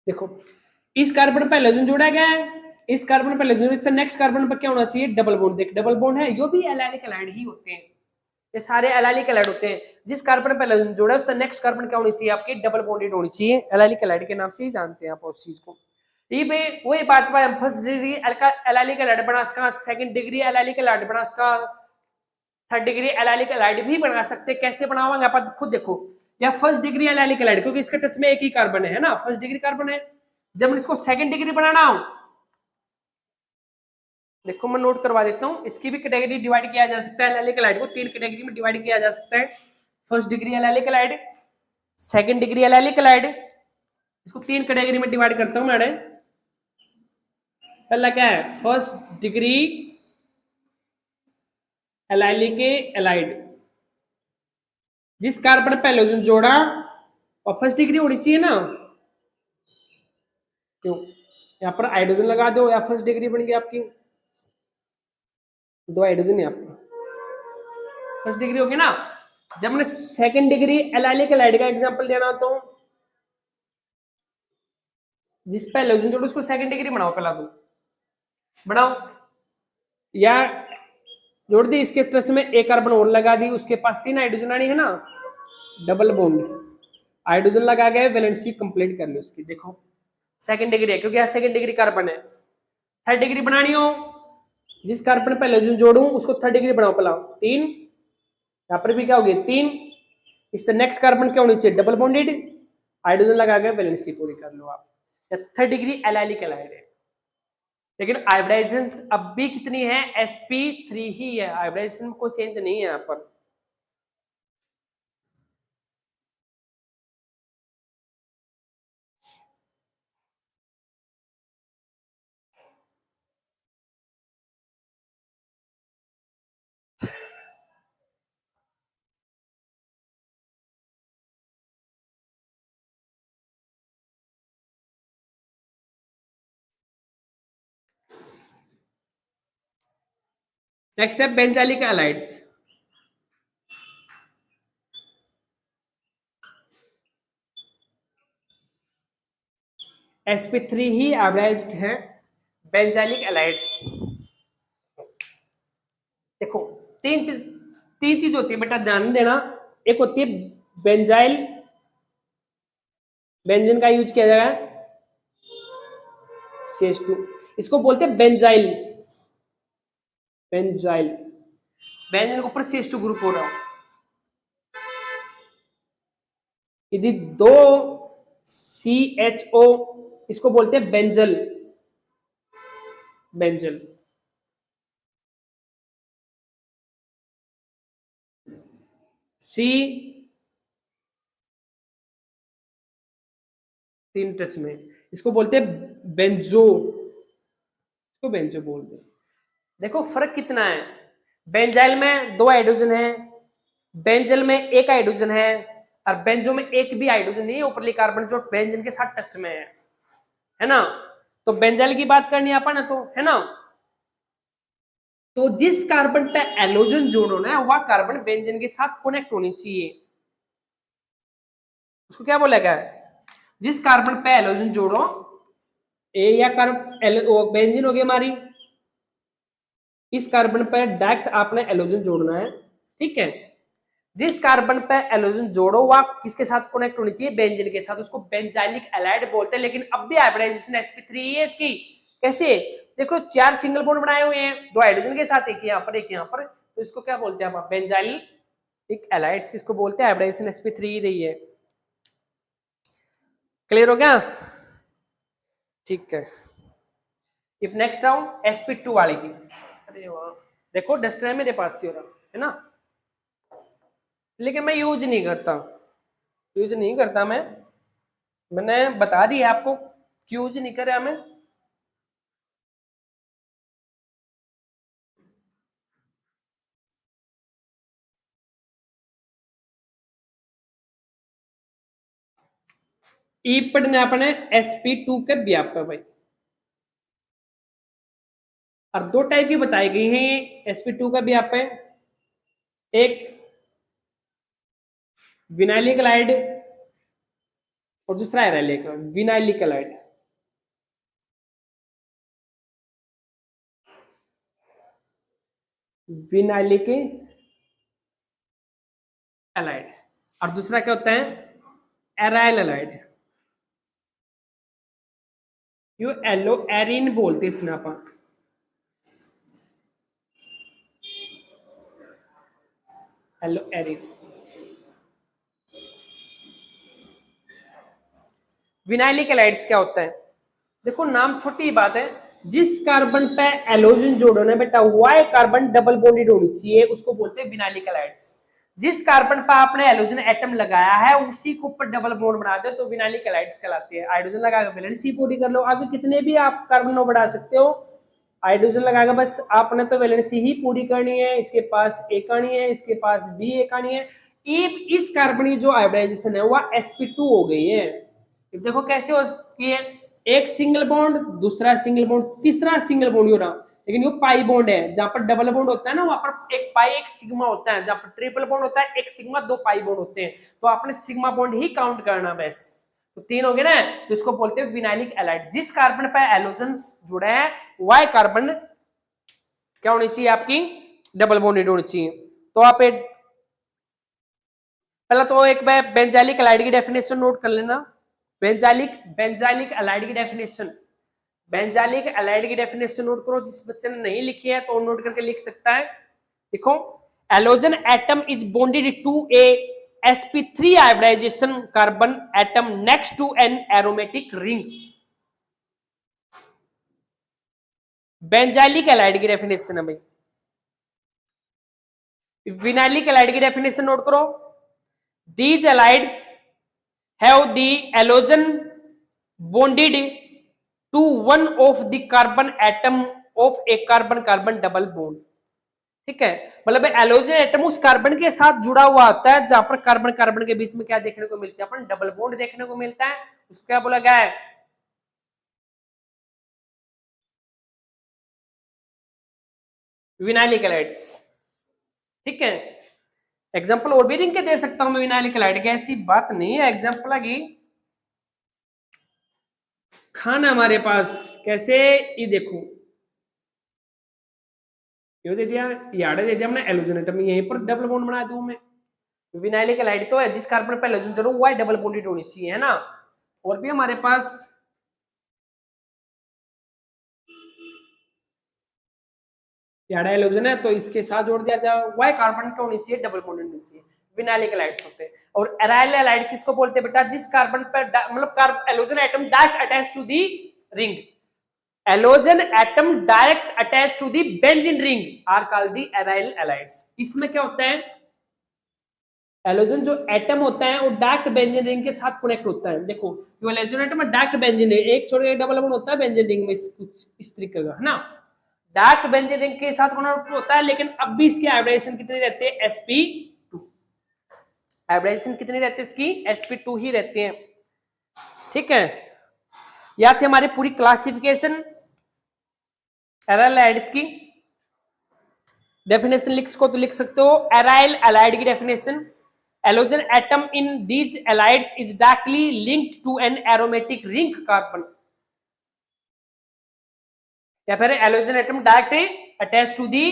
Speaker 1: देखो इस कार्बन पर एलोजन जोड़ा गया है, इस कार्बन पर एलोजन, इससे नेक्स्ट कार्बन पर क्या होना चाहिए? Double bond. देख डबल बॉन्ड है, यो भी एलाइलिक एलाइड ही होते हैं, ये सारे एलाइलिक एलाइड होते हैं। जिस कार्बन पर एलोजन जोड़ा है उसका नेक्स्ट कार्बन क्या होनी चाहिए? आपकी डबल बॉन्डेड होनी चाहिए। एलाइलिक एलाइड के नाम से ही जानते हैं आप उस चीज को। ये पे वही बात पर फर्स्ट डिग्री एलाइलिक एलाइड बना सका, सेकंड डिग्री एलाइलिक एलाइड बना सका, थर्ड डिग्री एलाइलिक एलाइड भी बना सकते। कैसे बनावांगे आप खुद देखो। या फर्स्ट डिग्री एलाइलिक एलाइड, क्योंकि इसके टच में एक ही कार्बन है ना, फर्स्ट डिग्री कार्बन है। जब इसको सेकंड डिग्री बनाना हो, देखो मैं नोट करवा देता हूं, इसकी भी कैटेगरी डिवाइड किया जा सकता है। एलाइलिक एलाइड को 3 कैटेगरी में डिवाइड किया जा सकता है। First degree allylic allied, second degree allylic allied, इसको 3 कैटेगरी में डिवाइड करता हूं मैंने। पहला क्या है? फर्स्ट डिग्री एलाइलिक एलाइड, जिस कार्बन पे एलोजन जोड़ा और फर्स्ट डिग्री होनी चाहिए ना, क्यों? यहाँ पर हाइड्रोजन लगा दो या फर्स्ट डिग्री बन गई आपकी, दो हाइड्रोजन है आपका, फर्स्ट डिग्री होगी ना। जब मैंने सेकंड डिग्री एलाइलिक हैलाइड का एग्जांपल देना तो जिस पे हाइड्रोजन जोड़ो उसको सेकंड डिग्री बनाओ, पहला तो बनाओ, या जोड़ दी इसके ट्रस में एक कार्बन और लगा दी, उसके पास 3 हाइड्रोजन आनी है ना, डबल बॉन्ड, हाइड्रोजन लगा गए, वैलेंसी कंप्लीट कर लो उसकी, देखो सेकंड डिग्री है क्योंकि यहाँ सेकंड डिग्री कार्बन है। थर्ड डिग्री बनानी हो, जिस कार्बन पे हाइड्रोजन जोड़ू उसको थर्ड डिग्री बनाओ, पहला 3, यहाँ पर भी क्या होगी 3, इससे नेक्स्ट कार्बन क्या होनी चाहिए, डबल बॉन्डेड, हाइड्रोजन लगा के वैलेंसी पूरी कर लो आप, थर्ड डिग्री एलाइलिक हैलाइड है। लेकिन हाइब्रिडाइजेशन अब भी कितनी है, sp3 ही है, हाइब्रिडाइजेशन में कोई चेंज नहीं है यहाँ पर। नेक्स्ट है बेंजाइलिक हैलाइड्स। sp3 ही हाइब्रिडाइज्ड है बेंजाइलिक हैलाइड। देखो तीन चीज होती है बेटा, ध्यान देना, एक होती है बेंजाइल, बेंजीन का यूज किया जाएगा CH2, इसको बोलते हैं बेंजाइल, बेंजाइल, बेंजीन के ऊपर CH2 ग्रुप हो रहा है, यदि दो CHO, इसको बोलते हैं बेंजल, बेंजल। C 3 टच में, इसको बोलते हैं बेंजो, इसको बेंजो बोलते हैं। देखो फर्क कितना है, बेंजाइल में 2 हाइड्रोजन है, बेंजल में 1 हाइड्रोजन है, और बेंजो में एक भी हाइड्रोजन नहीं है, ऊपरली कार्बन जो बेंजीन के साथ टच में है ना। तो बेंजाइल की बात करनी अपन है तो, है ना, तो जिस कार्बन पे एलोजन जोड़ो ना वह कार्बन बेंजीन के साथ कनेक्ट होनी चाहिए, उसको क्या बोला गया है, जिस कार्बन पे एलोजन जोड़ो, ए या कार्बन बेंजीन हो गई हमारी, इस कार्बन पर डायरेक्ट आपने एलोजन जोड़ना है, ठीक है। जिस कार्बन पे एलोजन जोड़ो वह किसके साथ कनेक्ट होनी चाहिए, बेंजीन के साथ, उसको बेंजाइलिक हैलाइड बोलते हैं। लेकिन अब भी हाइब्रिडाइजेशन sp3 है इसकी, कैसे, देखो 4 सिंगल बॉन्ड बनाए हुए हैं, 2 हाइड्रोजन के साथ, एक यहाँ पर एक यहाँ पर, तो इसको क्या बोलते हैं, बेंजाइलिक हैलाइड, इसको बोलते हैं, हाइब्रिडाइजेशन sp3 ही रही है। क्लियर हो गया, ठीक है। इफ नेक्स्ट आऊं sp2 वाले की, अरे वाह, देखो डस्टर है मेरे पास है ना, लेकिन मैं यूज नहीं करता, मैंने बता दी है आपको क्यों यूज नहीं करे हमें। ई पढ़ने अपने sp2 के व्याप पे भाई, और 2 टाइप की बताई गई हैं sp2 का व्याप है, एक विनाइलिक हैलाइड और दूसरा एराइलिक, विनाइलिक हैलाइड। विनाइलिक हैलाइड और दूसरा क्या होता है, एराइल हैलाइड, यो एलो एरिन बोलते हैं इसमें अपन, एलो एरिन। विनाइलिक हैलाइड्स क्या होता है, देखो नाम छोटी बात है, जिस कार्बन पे एलोजन जोड़ो ना बेटा वह कार्बन डबल बॉन्डेड होनी चाहिए, उसको बोलते हैं विनाइलिक हैलाइड्स। जिस कार्बन पे आपने एलोजन एटम लगाया है उसी के ऊपर डबल बॉन्ड बना दे तो विनाइलिक हैलाइड्स कहलाती है। हाइड्रोजन लगा के वैलेंसी पूरी कर लो, आगे कितने भी आप कार्बन बढ़ा सकते हो, हाइड्रोजन लगा बस आपने तो वैलेंसी ही पूरी करनी है, इसके पास एक आनी है, इसके पास भी एक आनी है, इस कार्बन की जो हाइब्रिडाइजेशन है वह sp2 हो गई है। देखो कैसे हो सकती है, एक सिंगल बॉन्ड, दूसरा सिंगल बॉन्ड, तीसरा सिंगल बॉन्ड हो रहा, लेकिन ये पाई बॉन्ड है। जहां पर डबल बॉन्ड होता है ना, वहां पर एक पाई एक सिग्मा होता है। जहां पर ट्रिपल बॉन्ड होता है एक सिग्मा दो पाई बॉन्ड होते हैं। तो आपने सिग्मा बॉन्ड ही काउंट करना बस। तो तीन हो गए ना, तो इसको बोलते हैं विनाइलिक एलाइड। जिस कार्बन पर एलोजन जुड़े हैं वह कार्बन क्या होनी चाहिए, आपकी डबल बॉन्डेड होनी चाहिए। तो आप पहला तो एक बार बेंजाइलिक एलाइड की डेफिनेशन नोट कर लेना। बेंजाइलिक एलाइड की डेफिनेशन, बेंजाइलिक एलाइड की डेफिनेशन नोट करो। जिस बच्चे ने नहीं लिखी है तो नोट करके लिख सकता है। देखो, halogen atom is bonded to a sp3 hybridisation carbon atom next to an aromatic ring. Benzylic halide की डेफिनेशन है भाई। विनाइलिक एलाइड की डेफिनेशन नोट करो। These halides have the halogen bonded to one of the carbon atom of a carbon-carbon double bond। ठीक है, मतलब halogen atom उस carbon के साथ जुड़ा हुआ होता है जहां पर कार्बन कार्बन के बीच में क्या देखने को मिलता है, अपन डबल बॉन्ड देखने को मिलता है। उसको क्या बोला गया है, विनाइलिक एलाइड्स। ठीक है, एग्जांपल और भी रिंग के दे सकता हूं मैं विनाइलिक एलाइड के, ऐसी बात नहीं है। एग्जांपल आगे खाना हमारे पास कैसे, ये देखो, ये दे दिया, यार्ड दे दिया हमने एलोजन एटम, यहीं पर डबल बॉन्ड बना दूं मैं। विनाइलिक एलाइड तो है जिस कार्बन पर एलोजन जरूर हुआ है डबल बॉन्डेड होनी चाहिए, है ना। और भी हमारे पास यार्ड एलोजन है तो इसके साथ जोड़ दिया जाए, वाई कार्बन क्या होनी चाहिए, डबल बॉन्डेड होनी चाहिए। विनाइलिक एलाइड होते हैं। और एराइल एलाइड किसको बोलते हैं बेटा, जिस कार्बन पर मतलब halogen atom direct attach to the ring, halogen atom direct attach to the benzene ring are called the aryl halides. इसमें क्या होता है, एलोजन जो एटम होता है वो डायरेक्ट बेंजीन रिंग के साथ कनेक्ट होता है। देखो, जो एलोजन एटम है डायरेक्ट बेंजीन रिंग, एक छोड़ के डबल बॉन्ड होता है बेंजीन रिंग में, कुछ इस तरीके का, है ना। डायरेक्ट बेंजीन रिंग के साथ कनेक्ट होता है, लेकिन अब भी इसकी हाइब्रिडाइजेशन कितनी रहती है, sp2। हाइब्रिडाइजेशन कितनी रहती है इसकी, sp2 ही रहती है। ठीक है, या थी हमारी पूरी क्लासिफिकेशन एराइल एलाइड्स की। डेफिनेशन लिख सको तो लिख सकते हो, एराइल एलाइड की definition, halogen atom in these halides is directly linked to an aromatic ring carbon, या फिर halogen atom directly attach to the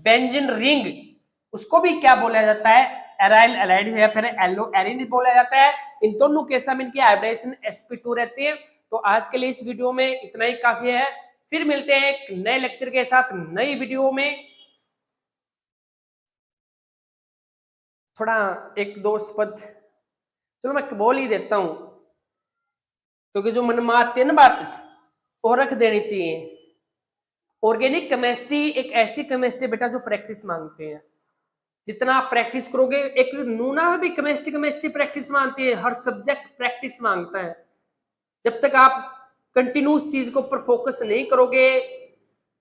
Speaker 1: benzene ring, उसको भी क्या बोला जाता है, एराइल एलाइड, या फिर एलो एरिन बोला जाता है। इन दोनों केस में इनकी हाइब्रिडाइजेशन sp2 रहती है। तो आज के लिए इस वीडियो में इतना ही काफी है। फिर मिलते हैं एक नए लेक्चर के साथ नई वीडियो में। थोड़ा एक दो पद चलो मैं बोल ही देता हूं, क्योंकि जो मन में आती है ना बात वो रख देनी चाहिए। ऑर्गेनिक केमिस्ट्री एक ऐसी केमिस्ट्री बेटा जो प्रैक्टिस मांगते हैं। जितना आप प्रैक्टिस करोगे, एक नूना में भी केमिस्ट्री केमिस्ट्री प्रैक्टिस मांगती है, हर सब्जेक्ट प्रैक्टिस मांगता है। जब तक आप कंटिन्यूस चीज के ऊपर फोकस नहीं करोगे,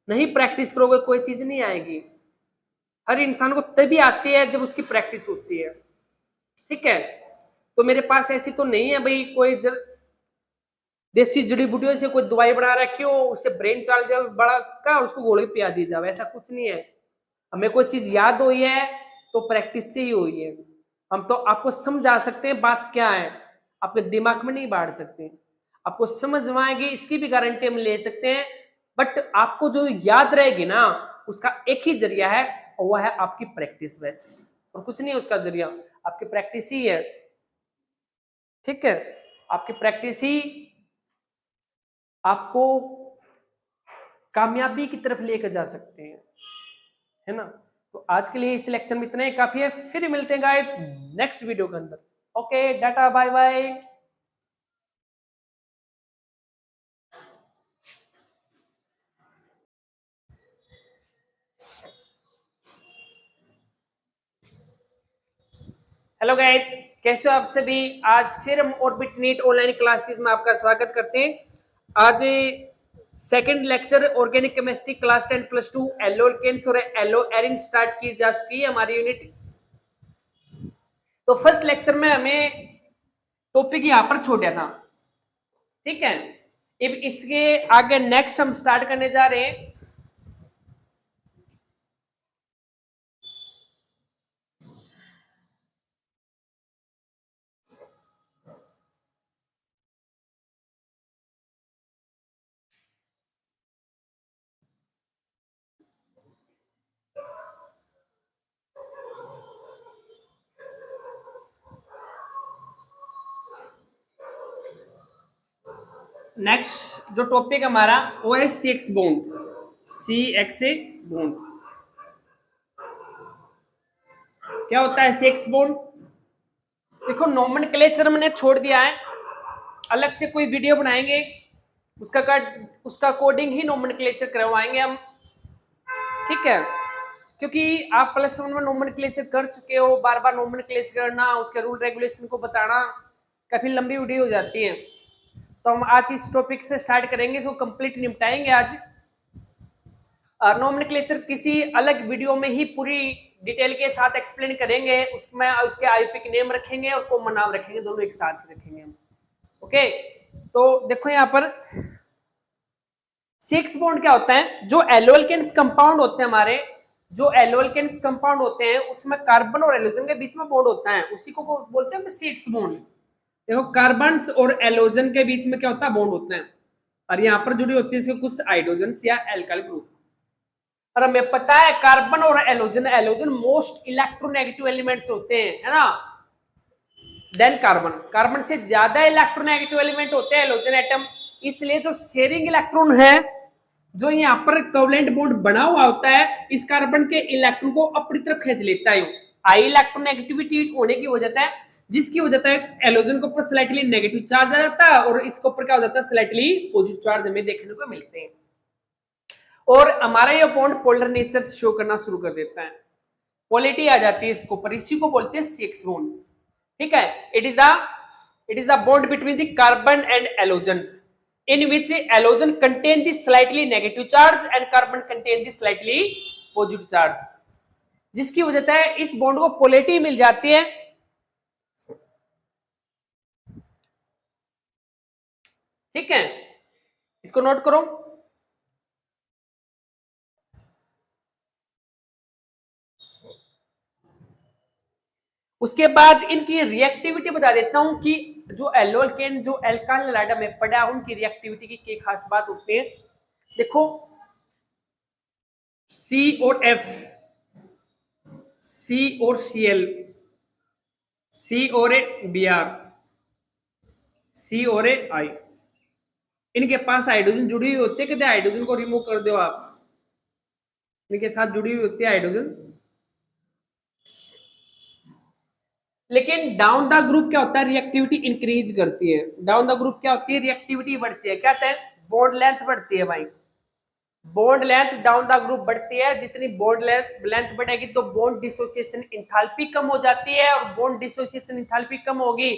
Speaker 1: नहीं प्रैक्टिस करोगे, कोई चीज नहीं आएगी। हर इंसान को तभी आती है जब उसकी प्रैक्टिस होती है। ठीक है, तो मेरे पास ऐसी तो नहीं है भाई कोई देसी जड़ी बूटियों से कोई दवाई बना रखी हो, उससे ब्रेन चल जाए बड़ा का, उसको गोली पिया दी जाए, ऐसा कुछ नहीं है। हमें कोई चीज याद हुई है तो प्रैक्टिस से ही हुई है। हम तो आपको समझा सकते हैं बात क्या है, आपके दिमाग में नहीं बांट सकते। आपको समझ में आएगी इसकी भी गारंटी हम ले सकते हैं, बट आपको जो याद रहेगी ना उसका एक ही जरिया है, और वह है आपकी प्रैक्टिस बस, और कुछ नहीं है उसका जरिया, आपकी प्रैक्टिस ही है। ठीक है, आपकी प्रैक्टिस ही आपको कामयाबी की तरफ लेकर जा सकते हैं, है ना। तो आज के लिए इस लेक्चर में इतना ही काफी है। फिर मिलते हैं गाइस नेक्स्ट वीडियो के अंदर। Okay, tata, bye bye. Hello guys, कैसे हो आप सभी। आज फिर हम ऑर्बिट नीट ऑनलाइन क्लासेस में आपका स्वागत करते हैं। आज second lecture organic chemistry class 10+2 halo alkanes और एल्लो एरिन स्टार्ट की जा चुकी है हमारी यूनिट। तो फर्स्ट लेक्चर में हमें टॉपिक यहां पर छोड़ा था, ठीक है। अब इसके आगे नेक्स्ट हम स्टार्ट करने जा रहे हैं। नेक्स्ट जो टॉपिक हमारा वो है CX बॉन्ड, CXA बॉन्ड। क्या होता है CX बॉन्ड? देखो नोमेनक्लेचर मैंने छोड़ दिया है, अलग से कोई वीडियो बनाएंगे उसका कोडिंग ही नोमेनक्लेचर करवाएंगे हम, ठीक है। क्योंकि आप +1 में नोमेनक्लेचर कर चुके हो, बार बार नोमेनक्लेचर करना, उसके रूल रेगुलेशन को बताना काफी लंबी वीडियो हो जाती है। तो हम आज इस टॉपिक से स्टार्ट करेंगे, इसको कंप्लीट निपटाएंगे आज। नोमेनक्लेचर किसी अलग वीडियो में ही पूरी डिटेल के साथ एक्सप्लेन करेंगे, उसमें उसके आईपी के नेम रखेंगे और कॉमन नाम रखेंगे, दोनों एक साथ ही रखेंगे हम, ओके। तो देखो यहाँ पर CX बॉन्ड क्या होता है? जो एल्कोकेन्स कंपाउंड होते हैं हमारे, जो एल्कोकेन्स कंपाउंड होते हैं उसमें कार्बन और एलोजन के बीच में बॉन्ड होता है, उसी को बोलते हैं CX बॉन्ड। देखो कार्बन और एलोजन के बीच में क्या होता है? बॉन्ड होता है, और यहाँ पर जुड़ी होती है इसके कुछ हाइड्रोजन या एल्काइल ग्रुप। और हमें पता है कार्बन और एलोजन मोस्ट इलेक्ट्रोनेगेटिव एलिमेंट्स होते हैं, है ना। देन कार्बन से ज्यादा इलेक्ट्रोनेगेटिव एलिमेंट होते हैं एलोजन एटम, इसलिए जो शेयरिंग इलेक्ट्रॉन है, जो यहाँ पर कोवेलेंट बॉन्ड बना हुआ होता है, इस कार्बन के इलेक्ट्रॉन को अपनी तरफ खींच लेता है। हाई इलेक्ट्रोनेगेटिविटी होने की वजह है, जिसकी वजह है एलोजन के ऊपर स्लाइटली नेगेटिव चार्ज आ जाता है और इसके ऊपर क्या हो जाता है? स्लाइटली पॉजिटिव चार्ज हमें देखने को मिलते हैं, और हमारा ये बॉन्ड पोलर नेचर शो करना शुरू कर देता है, पोलैरिटी आ जाती है इसके ऊपर, इसी को बोलते हैं CX बॉन्ड, ठीक है। It is the bond between the carbon and halogens in which halogen contain the slightly negative charge and carbon contain the slightly positive charge, जिसकी वजह से इस बॉन्ड को पोलैरिटी मिल जाती है, ठीक है। इसको नोट करो। उसके बाद इनकी रिएक्टिविटी बता देता हूं कि जो एल्कोकेन जो एल्काइल हैलाइड में पड़ा उनकी रिएक्टिविटी की क्या खास बात होती है। देखो C और F, C और Cl, C और Br, C और I, इनके पास हाइड्रोजन जुड़ी हुई होती है। कहते हैं हाइड्रोजन को रिमूव कर दो आप, इनके साथ जुड़ी हुई होती है हाइड्रोजन। लेकिन डाउन द ग्रुप क्या होता है? रिएक्टिविटी इंक्रीज करती है। डाउन द ग्रुप क्या होती है? रिएक्टिविटी बढ़ती है। क्या कहते हैं? बॉन्ड लेंथ बढ़ती है भाई, bond length down the group बढ़ती है। जितनी बॉन्ड लेंथ बढ़ेगी तो बॉन्ड डिसोसिएशन एंथैल्पी कम हो जाती है, और बॉन्ड डिसोसिएशन एंथैल्पी कम होगी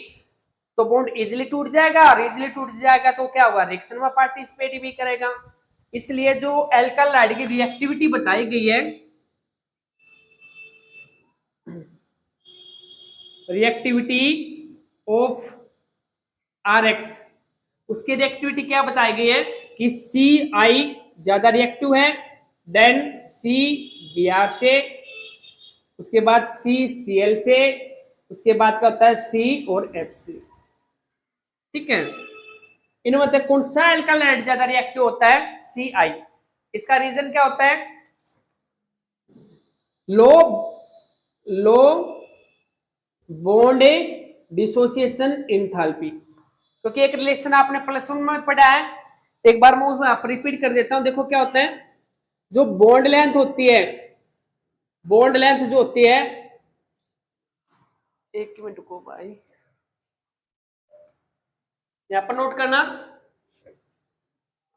Speaker 1: तो बॉन्ड इजीली टूट जाएगा, और इजीली टूट जाएगा तो क्या होगा? रिएक्शन में पार्टिसिपेट भी करेगा। इसलिए जो एल्काइल हैलाइड की रिएक्टिविटी बताई गई है, रिएक्टिविटी ऑफ RX, उसकी रिएक्टिविटी क्या बताई गई है कि CI ज्यादा रिएक्टिव है देन CBr से, उसके बाद CCl से, उसके बाद क्या होता है C और F से, ठीक है। इनमें से कौन सा एल्काइल हैलाइड ज्यादा रिएक्टिव होता है? CI। इसका रीजन क्या होता है? लो बॉन्ड डिसोसिएशन एंथैल्पी, क्योंकि एक रिलेशन आपने +1 में पढ़ा है, एक बार मैं उसमें आप रिपीट कर देता हूं। देखो क्या होता है, जो बॉन्ड लेंथ होती है, बॉन्ड लेंथ जो होती है, एक मिनट को भाई यहां पर नोट करना,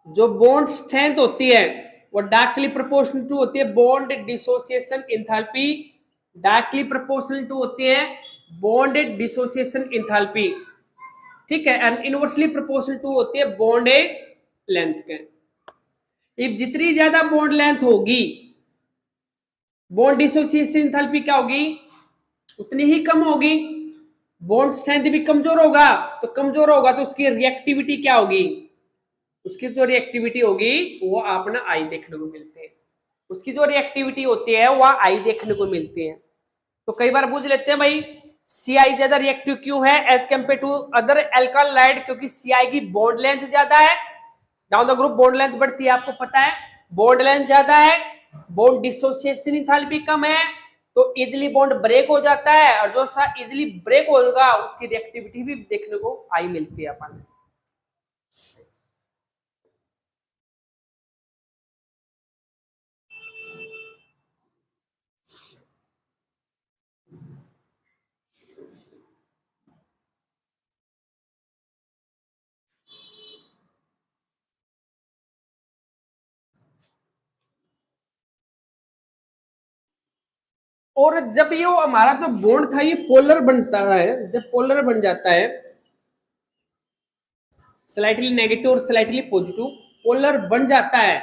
Speaker 1: जो बॉन्ड स्ट्रेंथ होती है वो डायरेक्टली प्रोपोर्शनल टू होती है bond dissociation enthalpy, directly proportional to होती है बॉन्ड डिसोसिएशन एंथैल्पी, ठीक है। एंड इनवर्सली प्रोपोर्शनल टू होती है बॉन्ड लेंथ के। if जितनी ज्यादा बॉन्ड लेंथ होगी, बॉन्ड डिसोसिएशन एंथैल्पी क्या होगी? उतनी ही कम होगी। बॉन्ड स्ट्रेंथ भी कमजोर होगा, तो कमजोर होगा तो उसकी रिएक्टिविटी क्या होगी, उसकी जो रिएक्टिविटी होगी वो अपना आई देखने को मिलते हैं, उसकी जो रिएक्टिविटी होती है वह आई देखने को मिलती है। तो कई बार पूछ लेते हैं भाई सी आई ज्यादा रिएक्टिव क्यों है एज कम्पेयर टू अदर एल्कालाइड, क्योंकि सी आई की बॉन्ड लेंथ ज्यादा है, down the group bond length बढ़ती है, आपको पता है बॉन्ड लेंथ ज्यादा है, बॉन्ड डिसोसिएशन एंथैल्पी कम है, तो इजिली बॉन्ड ब्रेक हो जाता है, और जो सा इजिली ब्रेक होगा उसकी रिएक्टिविटी भी देखने को आई मिलती है अपन। और जब ये हमारा जो बॉन्ड था ये पोलर बनता है, जब पोलर बन जाता है स्लाइटली नेगेटिव और स्लाइटली पॉजिटिव पोलर बन जाता है,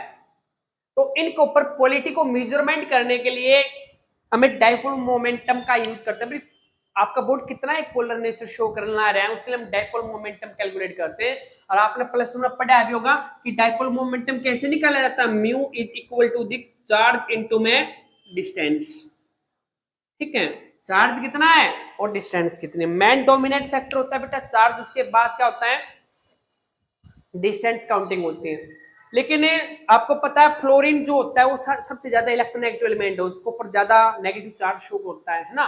Speaker 1: तो इनके ऊपर पोलैरिटी को मेजरमेंट करने के लिए हमें डाइपोल मोमेंटम का यूज करते हैं। आपका बोर्ड कितना एक पोलर नेचर शो करना रहा है उसके लिए हम डाइपोल मोमेंटम कैलकुलेट करते हैं। और आपने प्लस में पढ़ा भी होगा कि डाइपोल मोमेंटम कैसे निकाला जाता है, mu is equal to the charge into में डिस्टेंस। ठीक है, चार्ज कितना है और डिस्टेंस कितनी, मेन डोमिनेंट फैक्टर होता है बेटा चार्ज, उसके बाद क्या होता है डिस्टेंस काउंटिंग होती है। लेकिन आपको पता है फ्लोरीन जो होता है वो सबसे ज्यादा इलेक्ट्रोनेगेटिव एलिमेंट है, उसके ऊपर ज्यादा नेगेटिव चार्ज शो होता है ना,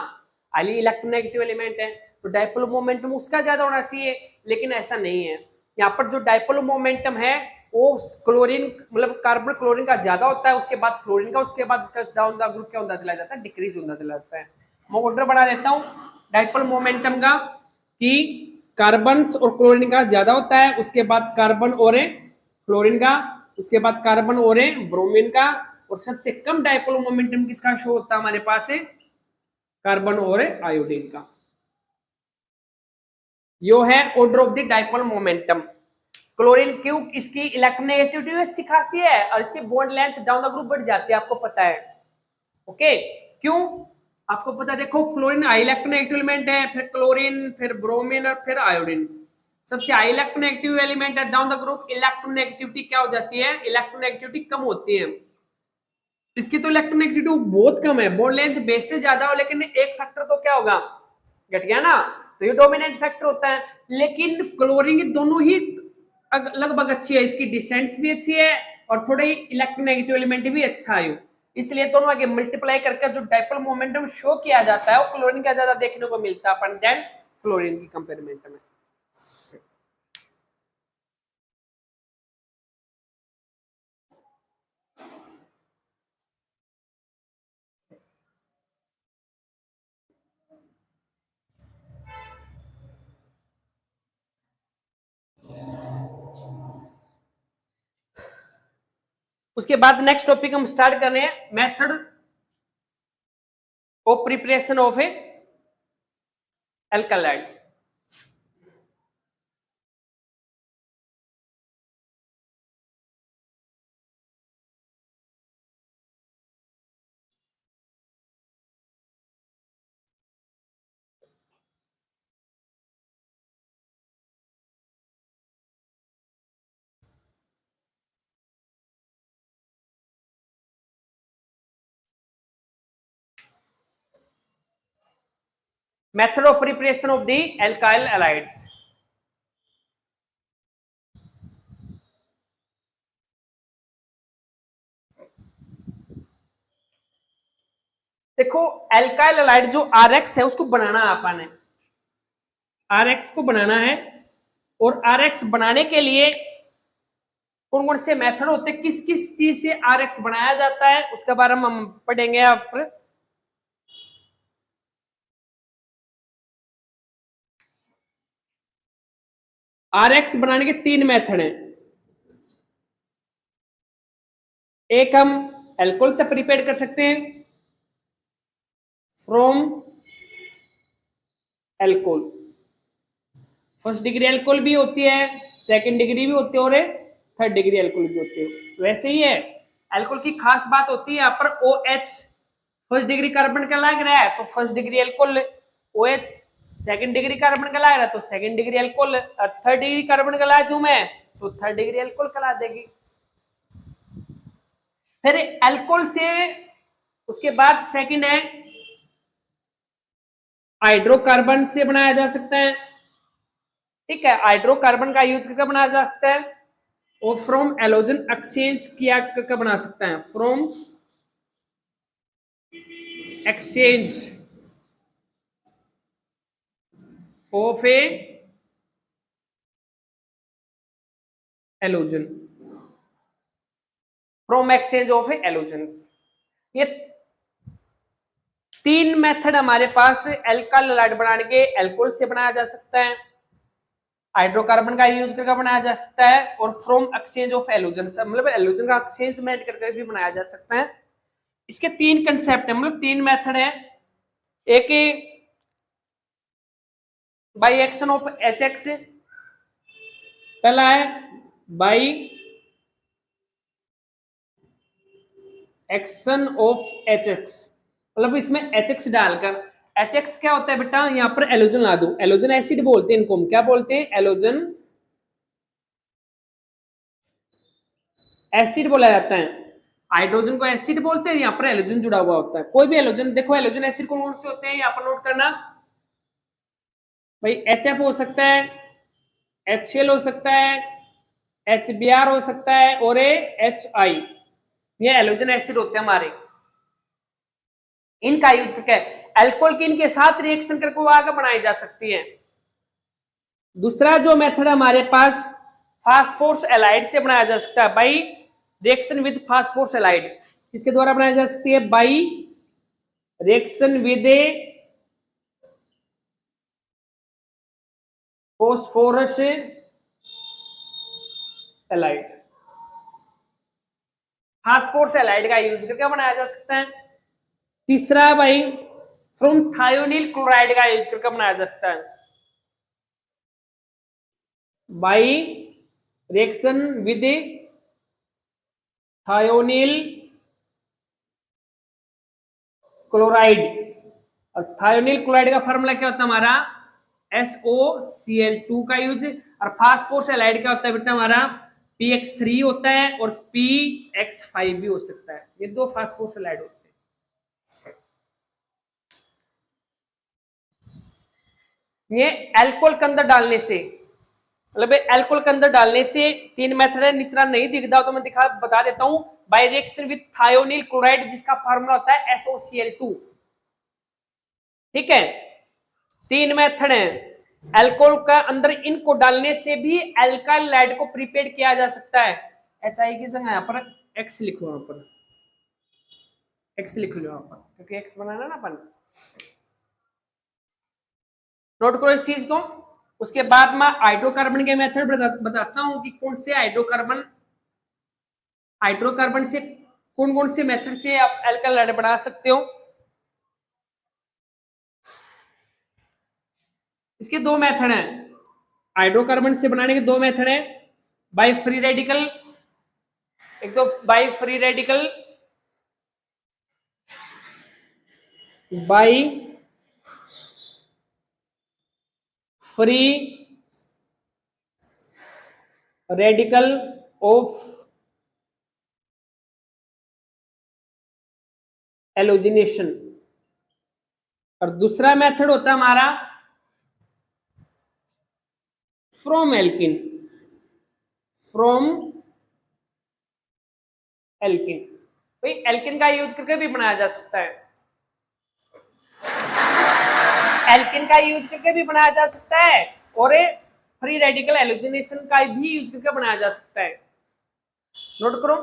Speaker 1: हाईली इलेक्ट्रोनेगेटिव एलिमेंट है, तो डाइपोल मोमेंटम उसका ज्यादा होना चाहिए, लेकिन ऐसा नहीं है। यहाँ पर जो डाइपोल मोमेंटम है वो क्लोरीन मतलब कार्बन क्लोरीन का ज्यादा होता है, उसके बाद फ्लोरीन का, उसके बाद डाउन द ग्रुप क्या होता चला जाता है, डिक्रीज होता चला जाता है। मैं ऑर्डर बढ़ा देता हूँ डाइपोल मोमेंटम का कि कार्बन और क्लोरीन का ज्यादा होता है, उसके बाद कार्बन और फ्लोरीन का, उसके बाद कार्बन और ब्रोमीन का, और सबसे कम डाइपोल मोमेंटम किसका शो होता है हमारे पास है कार्बन और आयोडीन का। यो है order of the dipole momentum. Chlorine क्यों, इसकी इलेक्ट्रोनेगेटिविटी अच्छी खासी है और इसकी bond length down the group बढ़ जाती है, आपको पता है। ओके, क्यों आपको पता है, देखो फ्लोरीन हाई इलेक्ट्रोनेगेटिव एलिमेंट है, फिर क्लोरीन, फिर ब्रोमीन और फिर आयोडीन सबसे हाई इलेक्ट्रोनेगेटिव एलिमेंट है, डाउन द ग्रुप इलेक्ट्रोनेगेटिविटी क्या हो जाती है, इलेक्ट्रोनेगेटिविटी कम होती है। इसकी तो इलेक्ट्रोनेगेटिविटी बहुत कम है, बॉन्ड लेंथ बेस से ज्यादा हो, लेकिन एक फैक्टर तो क्या होगा घट गया ना, तो ये डोमिनेंट फैक्टर होता है। लेकिन क्लोरीन की दोनों ही लगभग अच्छी है, इसकी डिस्टेंस भी अच्छी है और थोड़े इलेक्ट्रोनेगेटिव एलिमेंट भी अच्छा है, इसलिए दोनों आगे मल्टीप्लाई करके जो डाइपोल मोमेंटम शो किया जाता है वो क्लोरीन का ज्यादा देखने को मिलता है अपन देन क्लोरीन की कंपेरिजन में। उसके बाद नेक्स्ट टॉपिक हम स्टार्ट कर रहे हैं method of preparation of a alkyl halide. Method of preparation of the alkyl halides. देखो एल्काइल एलाइड जो आरएक्स है उसको बनाना है अपन ने, आरएक्स को बनाना है, और आरएक्स बनाने के लिए कौन कौन से मेथड होते हैं, किस किस चीज से आरएक्स बनाया जाता है उसके बारे में हम पढ़ेंगे। आप आरएक्स बनाने के तीन मेथड हैं, एक हम एल्कोहल तक प्रिपेयर कर सकते हैं from alcohol, first degree alcohol भी होती है, सेकंड डिग्री भी होती है और थर्ड डिग्री एल्कोहल भी होती है। वैसे ही है एल्कोहल की खास बात होती है यहाँ पर O H first degree carbon का लग रहा है तो first degree alcohol O H, second degree carbon का ला रहा तो सेकंड डिग्री अल्कोहल, और थर्ड डिग्री कार्बन का ला दूं मैं तो थर्ड डिग्री अल्कोहल का ला देगी। फिर अल्कोहल से उसके बाद सेकंड है हाइड्रोकार्बन से बनाया जा सकता है। ठीक है, हाइड्रोकार्बन का यूज करके बनाया जा सकता है, और फ्रॉम एलोजन एक्सचेंज किया करके बना सकता है, from exchange of a halogen, from exchange of a halogens. ये तीन मेथड हमारे पास एल्काइल हैलाइड बनाने के एल्कोहल से बनाया जा सकता है, हाइड्रोकार्बन का यूज करके बनाया जा सकता है, और फ्रॉम एक्सचेंज ऑफ एलोजन, मतलब एलोजन का एक्सचेंज मेड करके भी बनाया जा सकता है। इसके तीन कंसेप्ट है, मतलब तीन मेथड है। एक by action of H x, पहला है by action of H x, मतलब इसमें एच एक्स डालकर। एच एक्स क्या होता है बेटा, यहां पर एलोजन ला दो, एलोजन एसिड बोलते हैं इनको, हम क्या बोलते हैं, एलोजन एसिड बोला जाता है। हाइड्रोजन को एसिड बोलते हैं, यहाँ पर एलोजन जुड़ा हुआ होता है। कोई भी एलोजन, देखो एलोजन एसिड कौन कौन से होते हैं यहाँ पर नोट करना भाई, एच एफ हो सकता है, HCl हो सकता है, HBr हो सकता है, और HI, ये एलोजन एसिड होते हैं हमारे। इनका यूज करके अल्कोहल की इनके साथ रिएक्शन करके वो आगे बनाई जा सकती है। दूसरा जो मेथड हमारे पास फास्फोरस एलाइड से बनाया जा सकता है, by reaction with phosphorus allied, किसके द्वारा बनाई जा सकती है, by reaction with A phosphorus allied, phosphorus allied का यूज करके बनाया जा सकता है। तीसरा भाई फ्रॉम थायोनिल क्लोराइड का यूज करके बनाया जा सकता है, by reaction with thionyl chloride. और थायोनिल क्लोराइड का फॉर्मूला क्या होता है हमारा, SOCl2 का यूज। और फास्फोरस एलाइड क्या होता है बेटा हमारा, PX3 होता है, और PX5 भी हो सकता है, ये दो फास्फोरस एलाइड होते हैं। ये अल्कोहल के अंदर डालने से, मतलब अल्कोहल के अंदर डालने से तीन मेथड है, निचरा नहीं दिख रहा तो मैं बता देता हूं, by reaction with thionyl chloride जिसका फार्मूला होता है SOCl2। ठीक है, तीन मेथड है, अल्कोहल का अंदर इनको डालने से भी अल्काइल हैलाइड को प्रिपेयर किया जा सकता है। HI की जगह यहाँ पर X लिखो, यहाँ पर X लिख लो यहाँ पर, क्योंकि X बनाना ना अपन, नोट करो इस चीज को। उसके बाद मैं हाइड्रोकार्बन के मेथड बताता हूं कि कौन से हाइड्रोकार्बन से कौन कौन से मेथड से आप अल्काइल हैलाइड बना सकते हो। इसके दो मेथड हैं, हाइड्रोकार्बन से बनाने के दो मेथड हैं, बाय फ्री रेडिकल, एक तो by free radical, by free radical of halogenation, और दूसरा मेथड होता है हमारा फ्रॉम एल्किन, फ्रॉम एल्किन। भाई एल्किन का यूज करके भी बनाया जा सकता है, एल्किन का यूज करके भी बनाया जा सकता है, और फ्री रेडिकल एलोजिनेशन का भी यूज करके बनाया जा सकता है, नोट करो।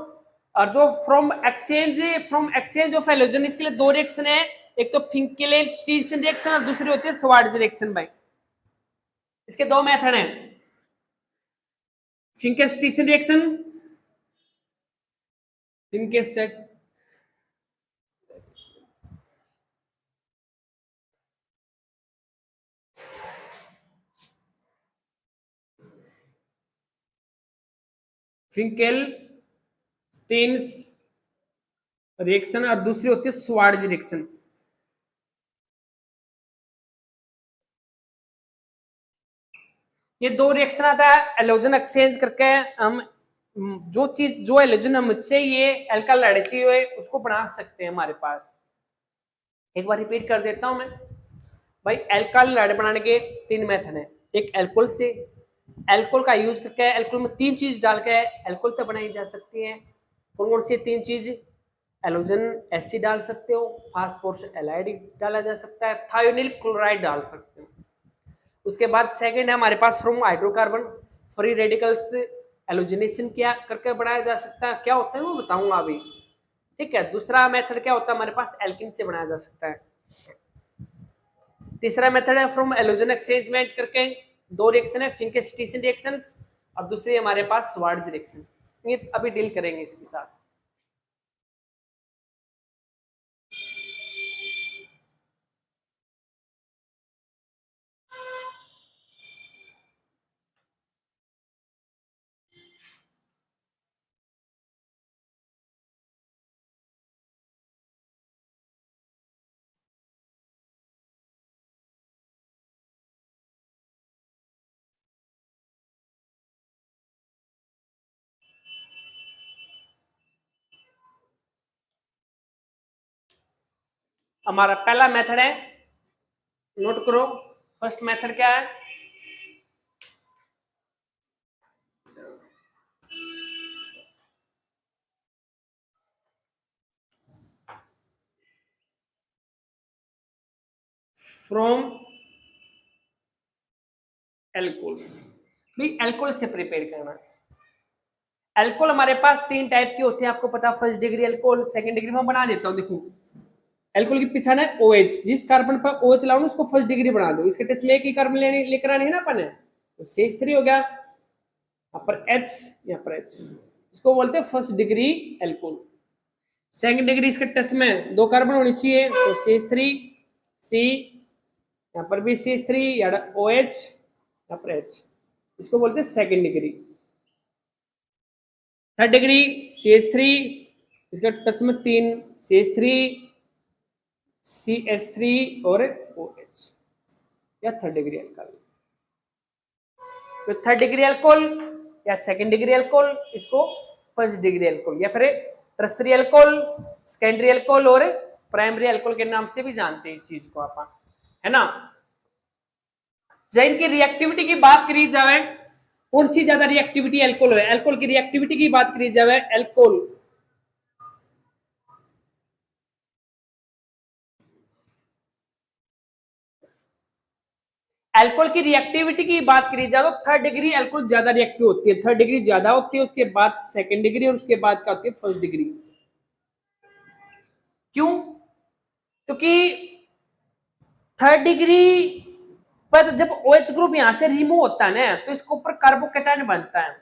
Speaker 1: और जो फ्रॉम एक्सचेंज ऑफ एलोजन, इसके लिए दो रिएक्शन है, एक तो फिंकेल-स्टीनसन रिएक्शन और दूसरी होती है स्वार्ट्ज रिएक्शन। भाई इसके दो मेथड हैं, फिंकेल-स्टीनसन रिएक्शन, फिंकेल-सेट फिंकेल-स्टीन्स रिएक्शन और दूसरी होती है स्वार्ट्ज रिएक्शन। ये दो रिएक्शन आता है एलोजन एक्सचेंज करके। हम जो चीज जो एलोजन हम चाहिए एल्काइल हाइड चाहिए उसको बना सकते हैं हमारे पास। एक बार रिपीट कर देता हूं मैं भाई, एल्काइल हाइड बनाने के 3 मेथड है। एक एल्कोहल से, एल्कोहल का यूज करके एल्कोहल में 3 चीज डाल के एल्कोहल तो बनाई जा सकती है। कौन कौन सी 3 चीज? एलोजन एसिड डाल सकते हो, फास्फोरस एलाइड डाला जा सकता है, थायोनिल क्लोराइड डाल सकते हो। उसके बाद सेकंड है हमारे पास फ्रॉम हाइड्रोकार्बन फ्री रेडिकल्स एलोजिनेशन क्या करके बनाया जा सकता है। क्या होता है वो बताऊंगा अभी, ठीक है। दूसरा मेथड क्या होता है हमारे पास, एल्किन से बनाया जा सकता है। तीसरा मेथड है फ्रॉम एलोजन एक्सचेंजमेंट करके। 2 रिएक्शन है, फिंके-स्टीसन रिएक्शंस और दूसरी हमारे पास स्वार्ट्ज रिएक्शन। ये अभी डील करेंगे इसके साथ। हमारा पहला मेथड है, नोट करो। फर्स्ट मेथड क्या है? From alcohols. भाई एल्कोहल से प्रिपेयर करना। एल्कोहल हमारे पास 3 टाइप के होते हैं, आपको पता। First degree alcohol, second degree में बना देता हूं। देखो एल्कोहल की पहचान है OH। जिस कार्बन पर OH लाओ उसको फर्स्ट डिग्री बना दो। इसके टच में एक ही कार्बन लेकर आनी है ना अपन है, तो CH3 हो गया। यहाँ पर H, यहाँ पर H, इसको बोलते हैं first degree alcohol. Second degree इसके टच में 2 कार्बन होनी चाहिए, तो CH3 C, यहाँ पर भी CH3 या OH, यहाँ पर H, इसको बोलते हैं second degree. Third degree CH3, इसका टच में 3 CH3 CH3 और OH, या थर्ड डिग्री एल्कोहल। तो थर्ड डिग्री अल्कोहल या सेकंड डिग्री अल्कोहल, इसको फर्स्ट डिग्री अल्कोहल या फिर टर्सरी अल्कोहल, सेकेंडरी अल्कोहल और प्राइमरी अल्कोहल के नाम से भी जानते हैं इस चीज को आप, है ना। जब इनकी रिएक्टिविटी की बात करी जाए, कौन सी ज्यादा रिएक्टिविटी अल्कोहल है? अल्कोहल की रिएक्टिविटी की बात करी जाए, अल्कोहल अल्कोहल की रिएक्टिविटी की बात करी जाए तो थर्ड डिग्री अल्कोहल ज्यादा रिएक्टिव होती है। थर्ड डिग्री ज्यादा होती है, उसके बाद सेकंड डिग्री और उसके बाद क्या होती है, फर्स्ट डिग्री। क्यों? क्योंकि थर्ड डिग्री पर जब OH ग्रुप यहां से रिमूव होता है ना, तो इसके ऊपर कार्बोकेटायन बनता है।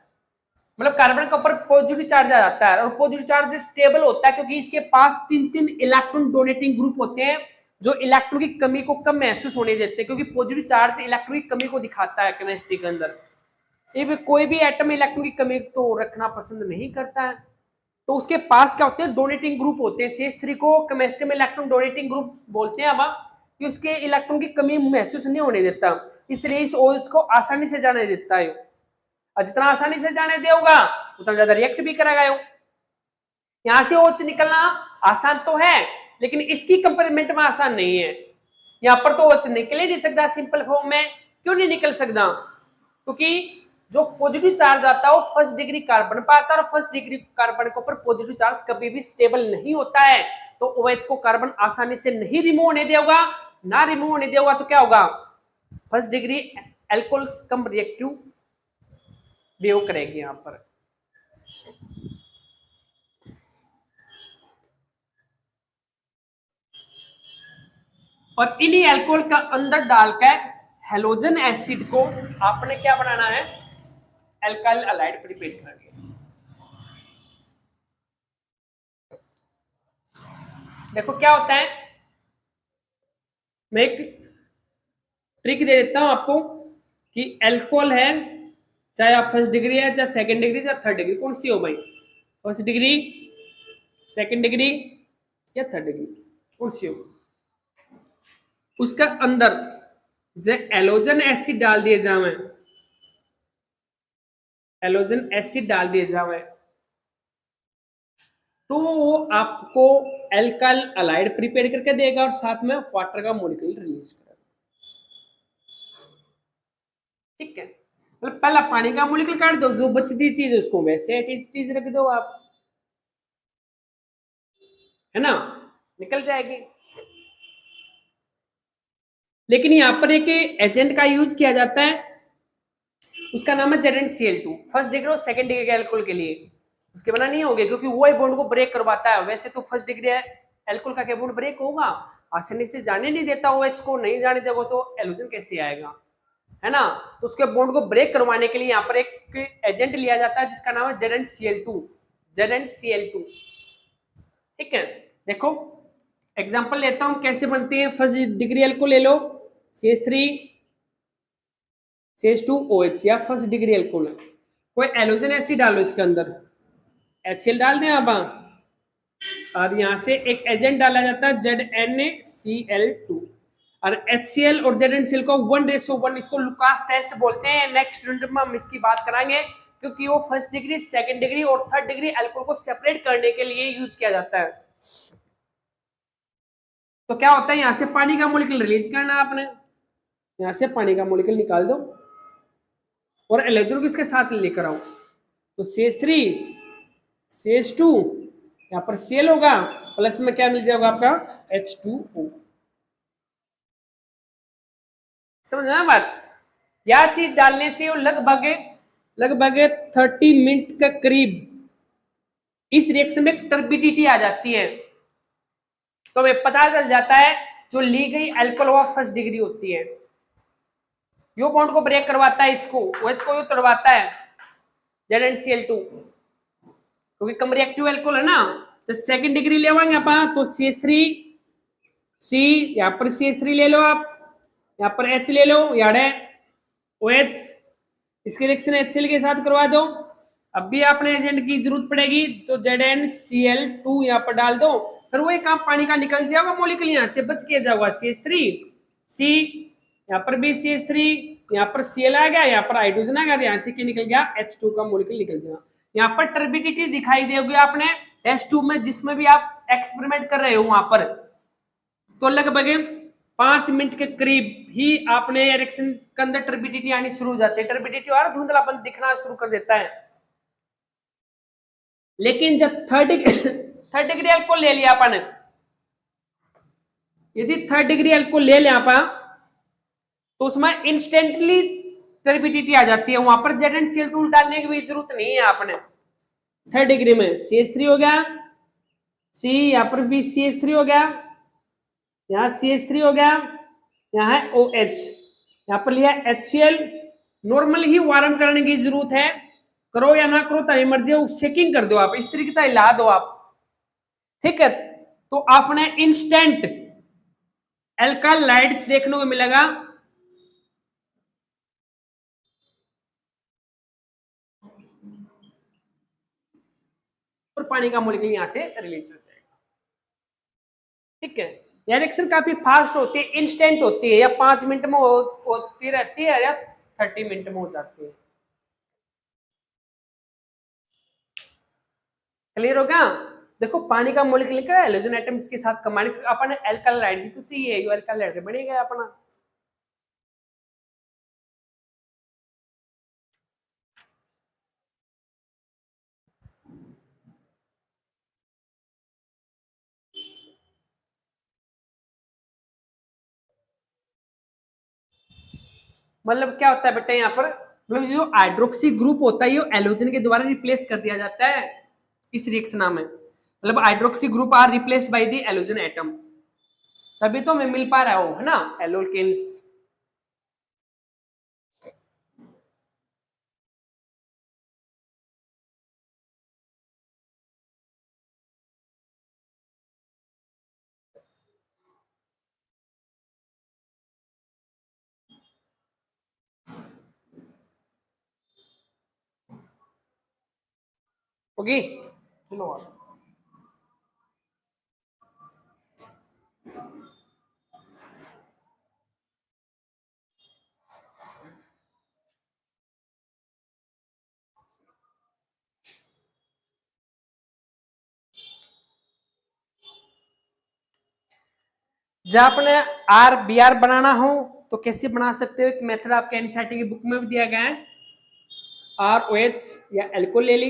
Speaker 1: मतलब कार्बन के ऊपर पॉजिटिव चार्ज आ जाता है, और पॉजिटिव चार्ज स्टेबल होता है क्योंकि इसके पास 3-3 इलेक्ट्रॉन डोनेटिंग ग्रुप होते हैं जो इलेक्ट्रॉन की कमी को कम महसूस होने देते हैं, क्योंकि पॉजिटिव चार्ज इलेक्ट्रॉन की कमी को दिखाता है केमिस्ट्री के अंदर। ये कोई भी एटम इलेक्ट्रॉन की कमी तो रखना पसंद नहीं करता है, तो उसके पास क्या होते हैं, डोनेटिंग ग्रुप होते हैं। CH3 को केमिस्ट्री में इलेक्ट्रॉन डोनेटिंग ग्रुप बोलते हैं। अब कि उसके इलेक्ट्रॉन की कमी महसूस नहीं होने देता, इसलिए इस OH को आसानी से जाने देता है। और जितना आसानी से जाने देगा उतना ज्यादा रिएक्ट भी कराएगा। यहां से OH निकलना आसान तो है, लेकिन इसकी कंपेरिजन में आसान नहीं है। यहाँ पर तो OH निकल ही नहीं सकता सिंपल फॉर्म में। क्यों नहीं निकल सकता? क्योंकि जो पॉजिटिव चार्ज आता है वो फर्स्ट डिग्री कार्बन पर आता है, और फर्स्ट डिग्री कार्बन के ऊपर पॉजिटिव चार्ज कभी भी स्टेबल नहीं होता है, तो OH को कार्बन आसानी से नहीं रिमूव होने देगा। ना रिमूव होने देगा तो क्या होगा, फर्स्ट डिग्री अल्कोहल कम रिएक्टिव बिहेव करेगी यहां पर। और इन्हीं अल्कोहल का अंदर डालकर हेलोजन एसिड को आपने क्या बनाना है, अल्काइल हैलाइड प्रिपेयर करनी है। देखो क्या होता है, मैं एक ट्रिक दे देता हूं आपको कि अल्कोहल है, चाहे आप फर्स्ट डिग्री है, चाहे सेकंड डिग्री, चाहे थर्ड डिग्री, कौन सी हो भाई, फर्स्ट डिग्री, सेकंड डिग्री या थर्ड डिग्री, कौन सी हो, उसका अंदर जो एलोजन एसिड डाल दिए जाए, एलोजन एसिड डाल दिया जाए तो वो आपको एल्काइल अलाइड प्रिपेयर करके देगा और साथ में वाटर का मॉलिक्यूल रिलीज करेगा। ठीक है, मतलब पहला पानी का मॉलिक्यूल काट दो, जो बचती चीज उसको वैसे एक चीज रख दो आप, है ना, निकल जाएगी। लेकिन यहाँ पर एक एजेंट का यूज किया जाता है, उसका नाम है ZnCl2, फर्स्ट डिग्री और सेकंड डिग्री के अल्कोहल के लिए। उसके बिना नहीं होगा क्योंकि वो बॉन्ड को ब्रेक करवाता है। वैसे तो फर्स्ट डिग्री अल्कोहल का बॉन्ड ब्रेक होगा, आसानी से जाने नहीं देता OH को, नहीं जाने देगा तो एलोजन कैसे आएगा, है ना। तो उसके बॉन्ड को ब्रेक करवाने के लिए यहाँ पर एक एजेंट लिया जाता है जिसका नाम है ZnCl2, ZnCl2। ठीक है, देखो एग्जांपल लेता हूं कैसे बनती है। फर्स्ट डिग्री अल्कोहल ले लो, CH3 CH2OH, या फर्स्ट डिग्री अल्कोहल। कोई एलोजन एसिड डालो इसके अंदर, HCl डाल दें आप, और यहाँ से एक एजेंट डाला जाता है ZnCl2, और HCl और ZnCl को 1:1, इसको लुकास टेस्ट बोलते हैं। नेक्स्ट यूनिट में हम इसकी बात कराएंगे क्योंकि वो फर्स्ट डिग्री, सेकंड डिग्री और थर्ड डिग्री अल्कोहल को सेपरेट करने के लिए यूज किया जाता है। तो क्या होता है, यहाँ से पानी का मॉलिक्यूल रिलीज करना है आपने, यहाँ से पानी का मॉलिक्यूल निकाल दो और एलोजन को इसके साथ लेकर आओ, तो CH3 CH2, यहाँ पर Cl होगा, प्लस में क्या मिल जाएगा आपका H2O। समझना बात, यह चीज डालने से लगभग लगभग 30 मिनट के करीब इस रिएक्शन में टर्बिडिटी आ जाती है। तो हमें पता चल जाता है जो ली गई अल्कोहल वो फर्स्ट डिग्री होती है। यो बॉन्ड को ब्रेक करवाता है, इसको OH को तोड़वाता है ZnCl2, क्योंकि कम रिएक्टिव अल्कोहल है ना। तो सेकंड डिग्री लेवाएंगे आप तो CH3 C, यहाँ पर CH3 ले लो आप, यहाँ पर H ले लो, याद है OH, इसके रिएक्शन HCl के साथ करवा दो। अब भी आपने एजेंट की जरूरत पड़ेगी तो ZnCl2 यहाँ पर डाल दो, फिर वो एक काम पानी का निकल जाएगा मॉलिक्यूल, यहाँ से बच के जाएगा CH3 C, यहाँ पर भी CH3, यहाँ पर Cl आ गया, यहाँ पर हाइड्रोजन आ गया, यहाँ से क्या निकल गया H2 का मॉलिक्यूल निकल गया। यहाँ पर टर्बिडिटी दिखाई देगी आपने टेस्ट ट्यूब में, जिसमें भी आप एक्सपेरिमेंट कर रहे हो वहां पर, तो लगभग 5 मिनट के करीब ही आपने रिएक्शन के अंदर टर्बिडिटी आनी शुरू हो जाती है, टर्बिडिटी और धुंधलापन दिखना शुरू कर देता है। लेकिन जब थर्ड डिग्री अल्कोहल ले लिया अपन, यदि थर्ड डिग्री अल्कोहल ले लिया अपन, तो उसमें इंस्टेंटली टर्बिडिटी आ जाती है, वहां पर ZnCl2 डालने की भी जरूरत नहीं है आपने। थर्ड डिग्री में CH3 हो गया, C यहाँ पर भी CH3 हो गया, यहाँ CH3 हो गया, यहाँ है OH, यहाँ पर लिया HCl। नॉर्मल ही वार्म करने की जरूरत है, करो या ना करो ताई मर्जी, शेकिंग कर दो आप, इस तरीके से हिला दो आप, ठीक है। तो आपने इंस्टेंट एल्कालाइड्स देखने को मिलेगा, और पानी का मॉलिक्यूल यहां से रिलीज हो जाएगा। ठीक है, यह रिएक्शन काफी फास्ट होती है, इंस्टेंट होती है, या 5 मिनट में होती रहती है या 30 मिनट में हो जाती है। क्लियर हो गया। देखो पानी का मॉलिक्यूल का हाइड्रोजन एटम्स के साथ कंबाइन, अपन एल्कालाइड ही तो चाहिए, ये एल्कालाइड बनेगा अपना। मतलब क्या होता है बेटा यहाँ पर, मतलब जो हाइड्रोक्सी ग्रुप होता है ये एलोजन के द्वारा रिप्लेस कर दिया जाता है इस रिएक्शन में, मतलब hydroxy group are replaced by the halogen atom, तभी तो हमें मिल पा रहा हो, है ना, एलोकेन्स। ओके, चलो जब आपने आर बी आर बनाना हो तो कैसे बना सकते हो, एक मेथड आपके एनसीईआरटी की बुक में भी दिया गया है। आर ओ एच या एल्कोहल ले ली,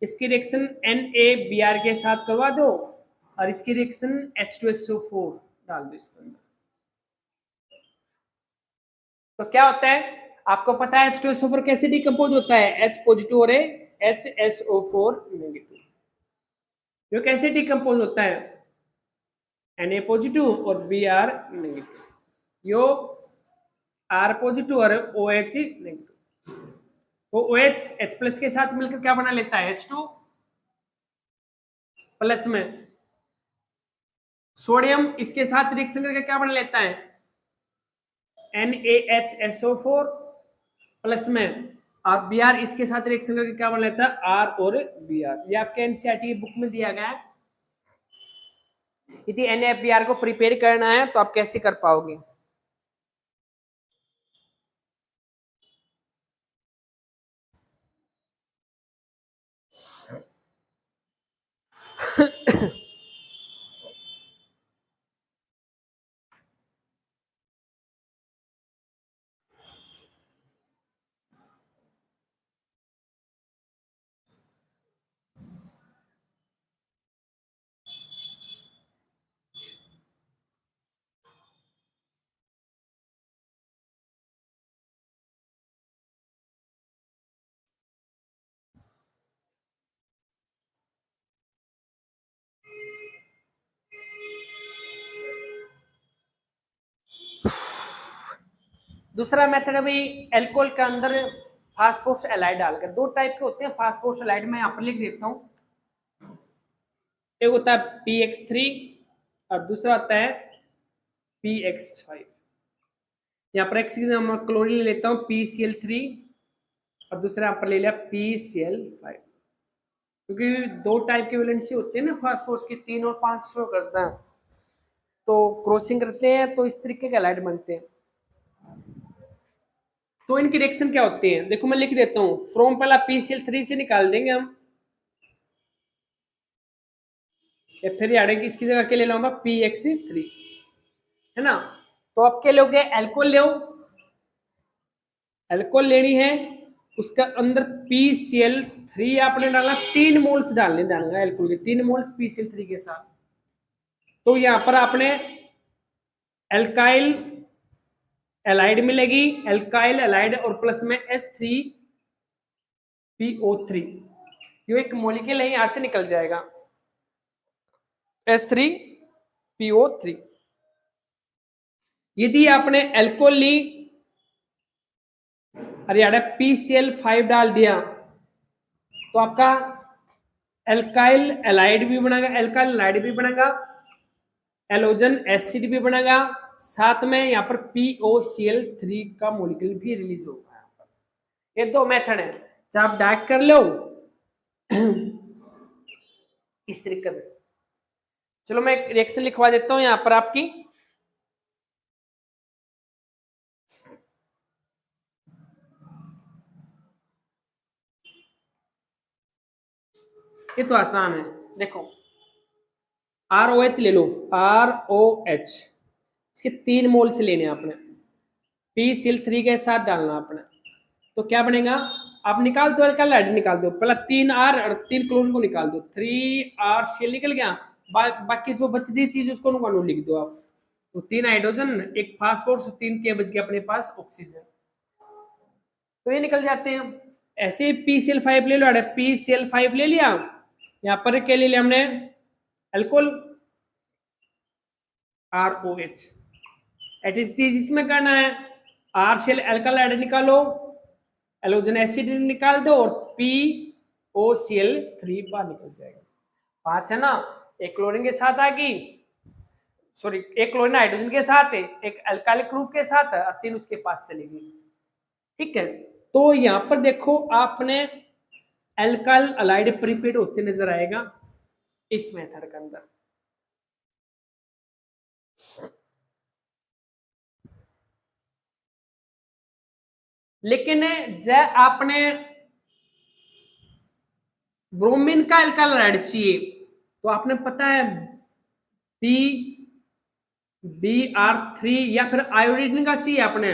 Speaker 1: इसकी reaction N A B R के साथ करवा दो और इसकी रिएक्शन H2SO4 डाल दो इसके अंदर। तो क्या होता है, आपको पता है H2SO4 कैसे डिकम्पोज होता है, H पॉजिटिव और HSO4 नेगेटिव। ये कैसे डिकम्पोज होता है, Na पॉजिटिव और Br नेगेटिव, यो R पॉजिटिव और OH नेगेटिव। तो OH H प्लस के साथ मिलकर क्या बना लेता है, H2 प्लस में सोडियम इसके साथ रिएक्शन करके क्या बना लेता है, NaHSO4 प्लस में, और Br इसके साथ रिएक्शन करके क्या बना लेता है, R और Br। ये आपके एनसीईआरटी बुक में दिया गया है। यदि NaBr को प्रिपेयर करना है तो आप कैसे कर पाओगे, दूसरा मेथड है भाई एल्कोहल के अंदर फास्फोरस एलाइड डालकर। दो टाइप के होते हैं फास्फोरस एलाइड, मैं यहाँ पर लिख देता हूँ। एक होता है PX3 और दूसरा होता है PX5। यहाँ पर एक मैं क्लोरीन ले लेता हूँ PCl3 और दूसरा यहाँ पर ले लिया PCl5, क्योंकि दो टाइप के वैलेंसी होते हैं ना फास्फोरस की, 3 और 5 शो करता है, तो क्रॉसिंग करते हैं तो इस तरीके के एलाइड बनते हैं। तो इनकी रिएक्शन क्या होती है, देखो मैं लिख देता हूँ। फ्रॉम पहला PCl3 से निकाल देंगे हम, या फिर यानी कि इसकी जगह के ले लूंगा PX3, है ना। तो अब क्या लोगे, एल्कोहल ले, एल्कोहल लेनी है, उसका अंदर PCl3 आपने डालना, 3 मोल्स डालने डालना एल्कोहल के, 3 मोल्स PCl3 के साथ। तो यहां पर आपने एल्काइल एलाइड मिलेगी, एल्काइल एलाइड और प्लस में H3PO3, ये एक मॉलिक्यूल है यहां से निकल जाएगा H3PO3। यदि आपने एल्कोहल ली और यार PCl5 डाल दिया तो आपका एल्काइल एलाइड भी बनेगा, एल्काइल एलाइड भी बनेगा, एलोजन एसिड भी बनेगा, साथ में यहाँ पर POCl3 का मॉलिक्यूल भी रिलीज होगा। ये दो मेथड है, चाहे आप डायरेक्ट कर लो इस तरीके से। चलो मैं एक रिएक्शन लिखवा देता हूं यहां पर आपकी। ये तो आसान है, देखो ROH ले लो, ROH इसके 3 मोल्स लेने आपने, PCl3 के साथ डालना आपने, तो क्या बनेगा, आप निकाल दो, एल्काइल एलाइड निकाल दो, पहला 3R और 3 क्लोरीन को निकाल दो, 3RCl निकल गया, बाकी जो बचती चीज उसको नुकसान लिख दो आप, तो 3 हाइड्रोजन, एक फास्फोरस, 3 के बच गया अपने पास ऑक्सीजन, तो ये निकल जाते हैं। ऐसे PCl5 ले लो, PCl5 ले लिया, यहाँ पर क्या ले लिया हमने, एल्कोहल ROH, चीज इसमें करना है, RCl एल्कालाइड निकालो, एलोजन एसिड निकाल दो और POCl3 बाहर निकल जाएगा। 5 है ना, एक क्लोरीन के साथ आ गई, सॉरी एक क्लोरीन हाइड्रोजन के साथ है, एक अल्काइल ग्रुप के साथ है, 3 उसके पास चली गई। ठीक है, तो यहां पर देखो आपने एल्काइल अलाइड प्रिपेयर होते नजर आएगा इस मेथड के अंदर। लेकिन जब आपने ब्रोमीन का एल्काइल अलाइड चाहिए तो आपने पता है Br3 या फिर आयोडीन का चाहिए अपने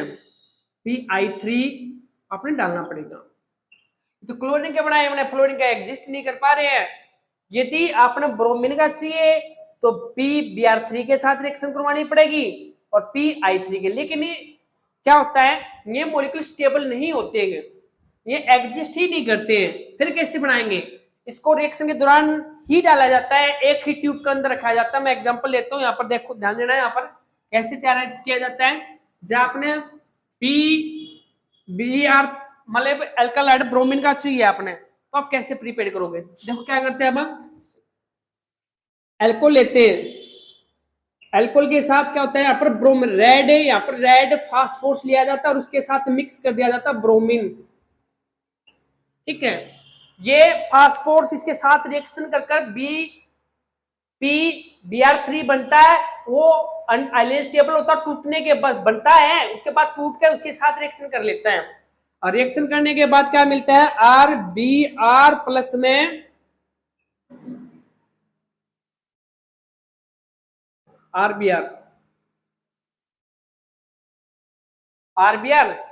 Speaker 1: Pi3 अपने डालना पड़ेगा। तो क्लोरीन के बनाए हमने फ्लोरीन का एग्जिस्ट नहीं कर पा रहे हैं। यदि आपने ब्रोमीन का चाहिए तो PBr3 के साथ रिएक्शन करवानी पड़ेगी और Pi3 के, लेकिन क्या होता है ये मॉलिक्यूल स्टेबल नहीं होते हैं, ये एग्जिस्ट ही नहीं करते हैं, फिर कैसे बनाएंगे? इसको रिएक्शन के दौरान ही डाला जाता है, एक ही ट्यूब के अंदर रखा जाता है। मैं एग्जांपल लेता हूँ, यहाँ पर देखो, ध्यान देना है यहाँ पर कैसे तैयार किया जाता है। जब आपने Br मतलब अल्कालाइड ब्रोमीन का चाहिए आपने, तो आप कैसे प्रिपेयर करोगे? देखो क्या करते हैं हम, एल्कोहल लेते हैं, एल्कोहल के साथ क्या होता है, यहाँ पर ब्रोमीन रेड है, यहाँ पर रेड फास्फोरस लिया जाता है और उसके साथ मिक्स कर दिया जाता है ब्रोमीन। ठीक है, ये फास्फोरस इसके साथ रिएक्शन कर Br3 बनता है, वो अनस्टेबल होता है, टूटने के बाद बनता है, उसके बाद टूट कर उसके साथ रिएक्शन कर लेता है और रिएक्शन करने के बाद क्या मिलता है, RBr प्लस में RBr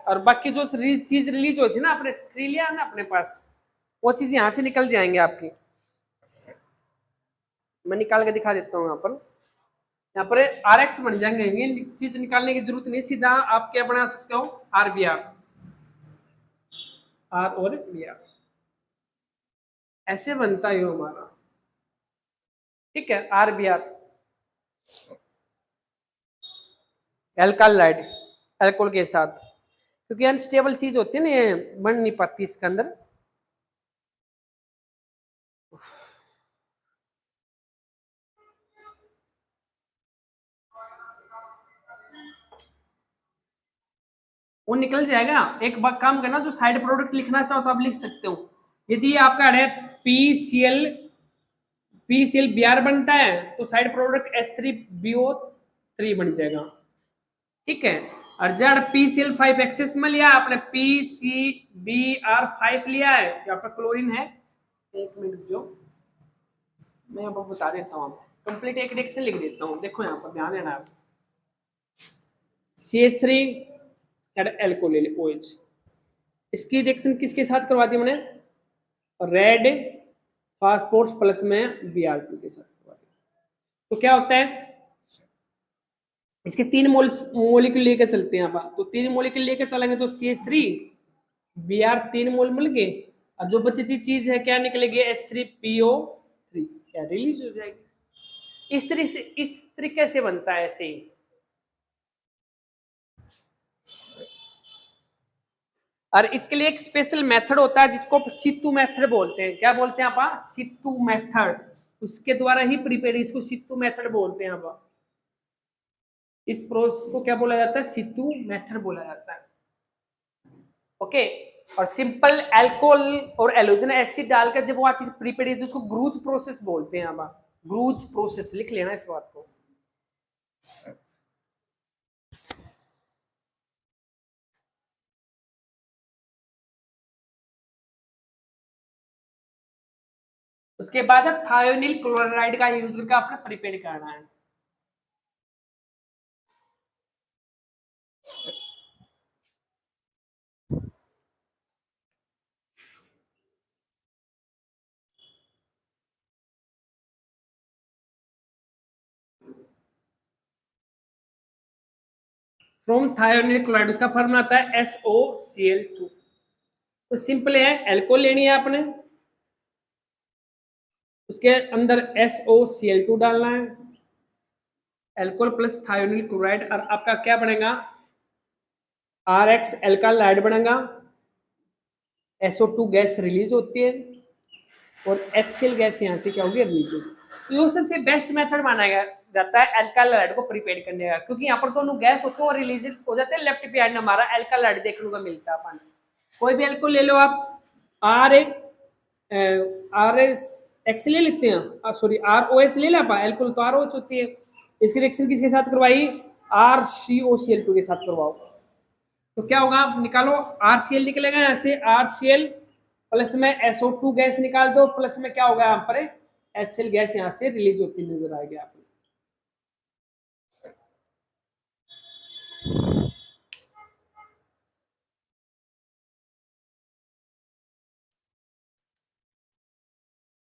Speaker 1: और बाकी जो चीज रिलीज होती है ना, अपने 3 लिया ना अपने पास, वो चीज यहां से निकल जाएंगे आपकी। मैं निकाल के दिखा देता हूँ, यहाँ पर RX बन जाएंगे, ये चीज निकालने की जरूरत नहीं, सीधा आप क्या बना सकते हो, RBr, R और Br ऐसे बनता है हमारा। ठीक है, RBr एल्कालाइड अल्कोहल के साथ, क्योंकि अनस्टेबल चीज होती है ना, ये बन नहीं पाती इसके अंदर। वो निकल जाएगा। एक बार काम करना, जो साइड प्रोडक्ट लिखना चाहो तो आप लिख सकते हो। यदि आपका है PCl Br बनता है तो साइड प्रोडक्ट H3BO3 बन जाएगा। ठीक है, और जड़ PCl5 एक्सेस में लिया आपने, PCBr5 लिया है, यहाँ पर क्लोरीन है। एक मिनट जो मैं यहाँ पर बता देता हूँ, कंप्लीट एक रिएक्शन लिख देता हूँ, देखो यहाँ पर ध्यान देना आप। CH3 एल्कोहल OH, इसकी रिएक्शन किसके साथ करवा दी मैंने, रेड फास्फोरस प्लस में Br2 के साथ करवा दी। तो क्या होता है, इसके 3 मोलिक्यूल लेकर चलते हैं आप, तो 3 मोलिक्यूल लेकर चलेंगे तो CH3 Br 3 मोल मिल गए, और जो बची चीज है क्या निकलेगी, H3PO3 क्या रिलीज हो जाएगी। इस तरीके से बनता है ऐसे ही। और इसके लिए एक स्पेशल मेथड होता है जिसको सितु मेथड बोलते हैं। क्या बोलते हैं आप, सितु मेथड, उसके द्वारा ही प्रिपेयर, इसको सितु मेथड बोलते हैं आप। इस प्रोसेस को क्या बोला जाता है, सितु मेथड बोला जाता है। ओके, और सिंपल अल्कोहल और एलोजन एसिड डालकर जब वो चीज प्रिपेयर होती है उसको ग्रूज प्रोसेस बोलते हैं। आप ग्रूज प्रोसेस लिख लेना इस बात को। उसके बाद थायोनिल क्लोराइड का यूज करके आपने प्रिपेयर करना है। फ्रॉम थायोनिल क्लोराइड, उसका फॉर्मूला आता है SOCl2। तो सिंपल है, एल्कोहल लेनी है आपने, उसके अंदर SOCl2 डालना है, एल्कोहल प्लस थायोनिल क्लोराइड, और आपका क्या बनेगा, RX एल्कालाइड बनेगा, SO2 गैस रिलीज होती है और HCl गैस यहाँ से क्या होगी, रिलीज होगी। ये सबसे बेस्ट मेथड माना जाता है एल्कालाइड को प्रिपेयर करने का, क्योंकि यहाँ पर दोनों गैस होते हैं और रिलीज हो जाते हैं। लेफ्ट पे एंड हमारा एल्कालाइड देखने को मिलता है अपन। कोई भी एल्कोहल ले लो आप, RX ले लेते हैं, सॉरी ROH ले ला, एल्कोहल तो ROH होती है। इसकी रिएक्शन किसके साथ करवाई, RCOCl2 के साथ करवाओ, तो क्या होगा, आप निकालो, RCl निकलेगा यहाँ से, RCl प्लस में SO2 गैस निकाल दो, प्लस में क्या होगा यहाँ पर, HCl गैस यहाँ से रिलीज होती नजर आएगी आपको।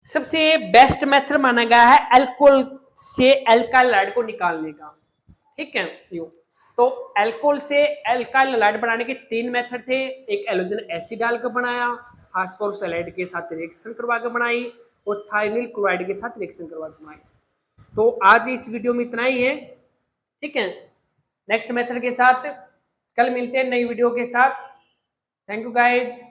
Speaker 1: सबसे बेस्ट मेथड माना गया है अल्कोहल से एल्काइल हैलाइड को निकालने का। ठीक है, यूं तो अल्कोहल से एल्काइल हैलाइड बनाने के 3 मेथड थे। एक एलोजन एसिड डालकर बनाया, फास्फोरस हैलाइड के साथ रिएक्शन करवा के बनाई, और थाइमिल क्लोराइड के साथ रिएक्शन करवा के बनाई। तो आज इस वीडियो में इतना ही है। ठीक है, नेक्स्ट मेथड के साथ कल मिलते हैं नई वीडियो के साथ। Thank you guys.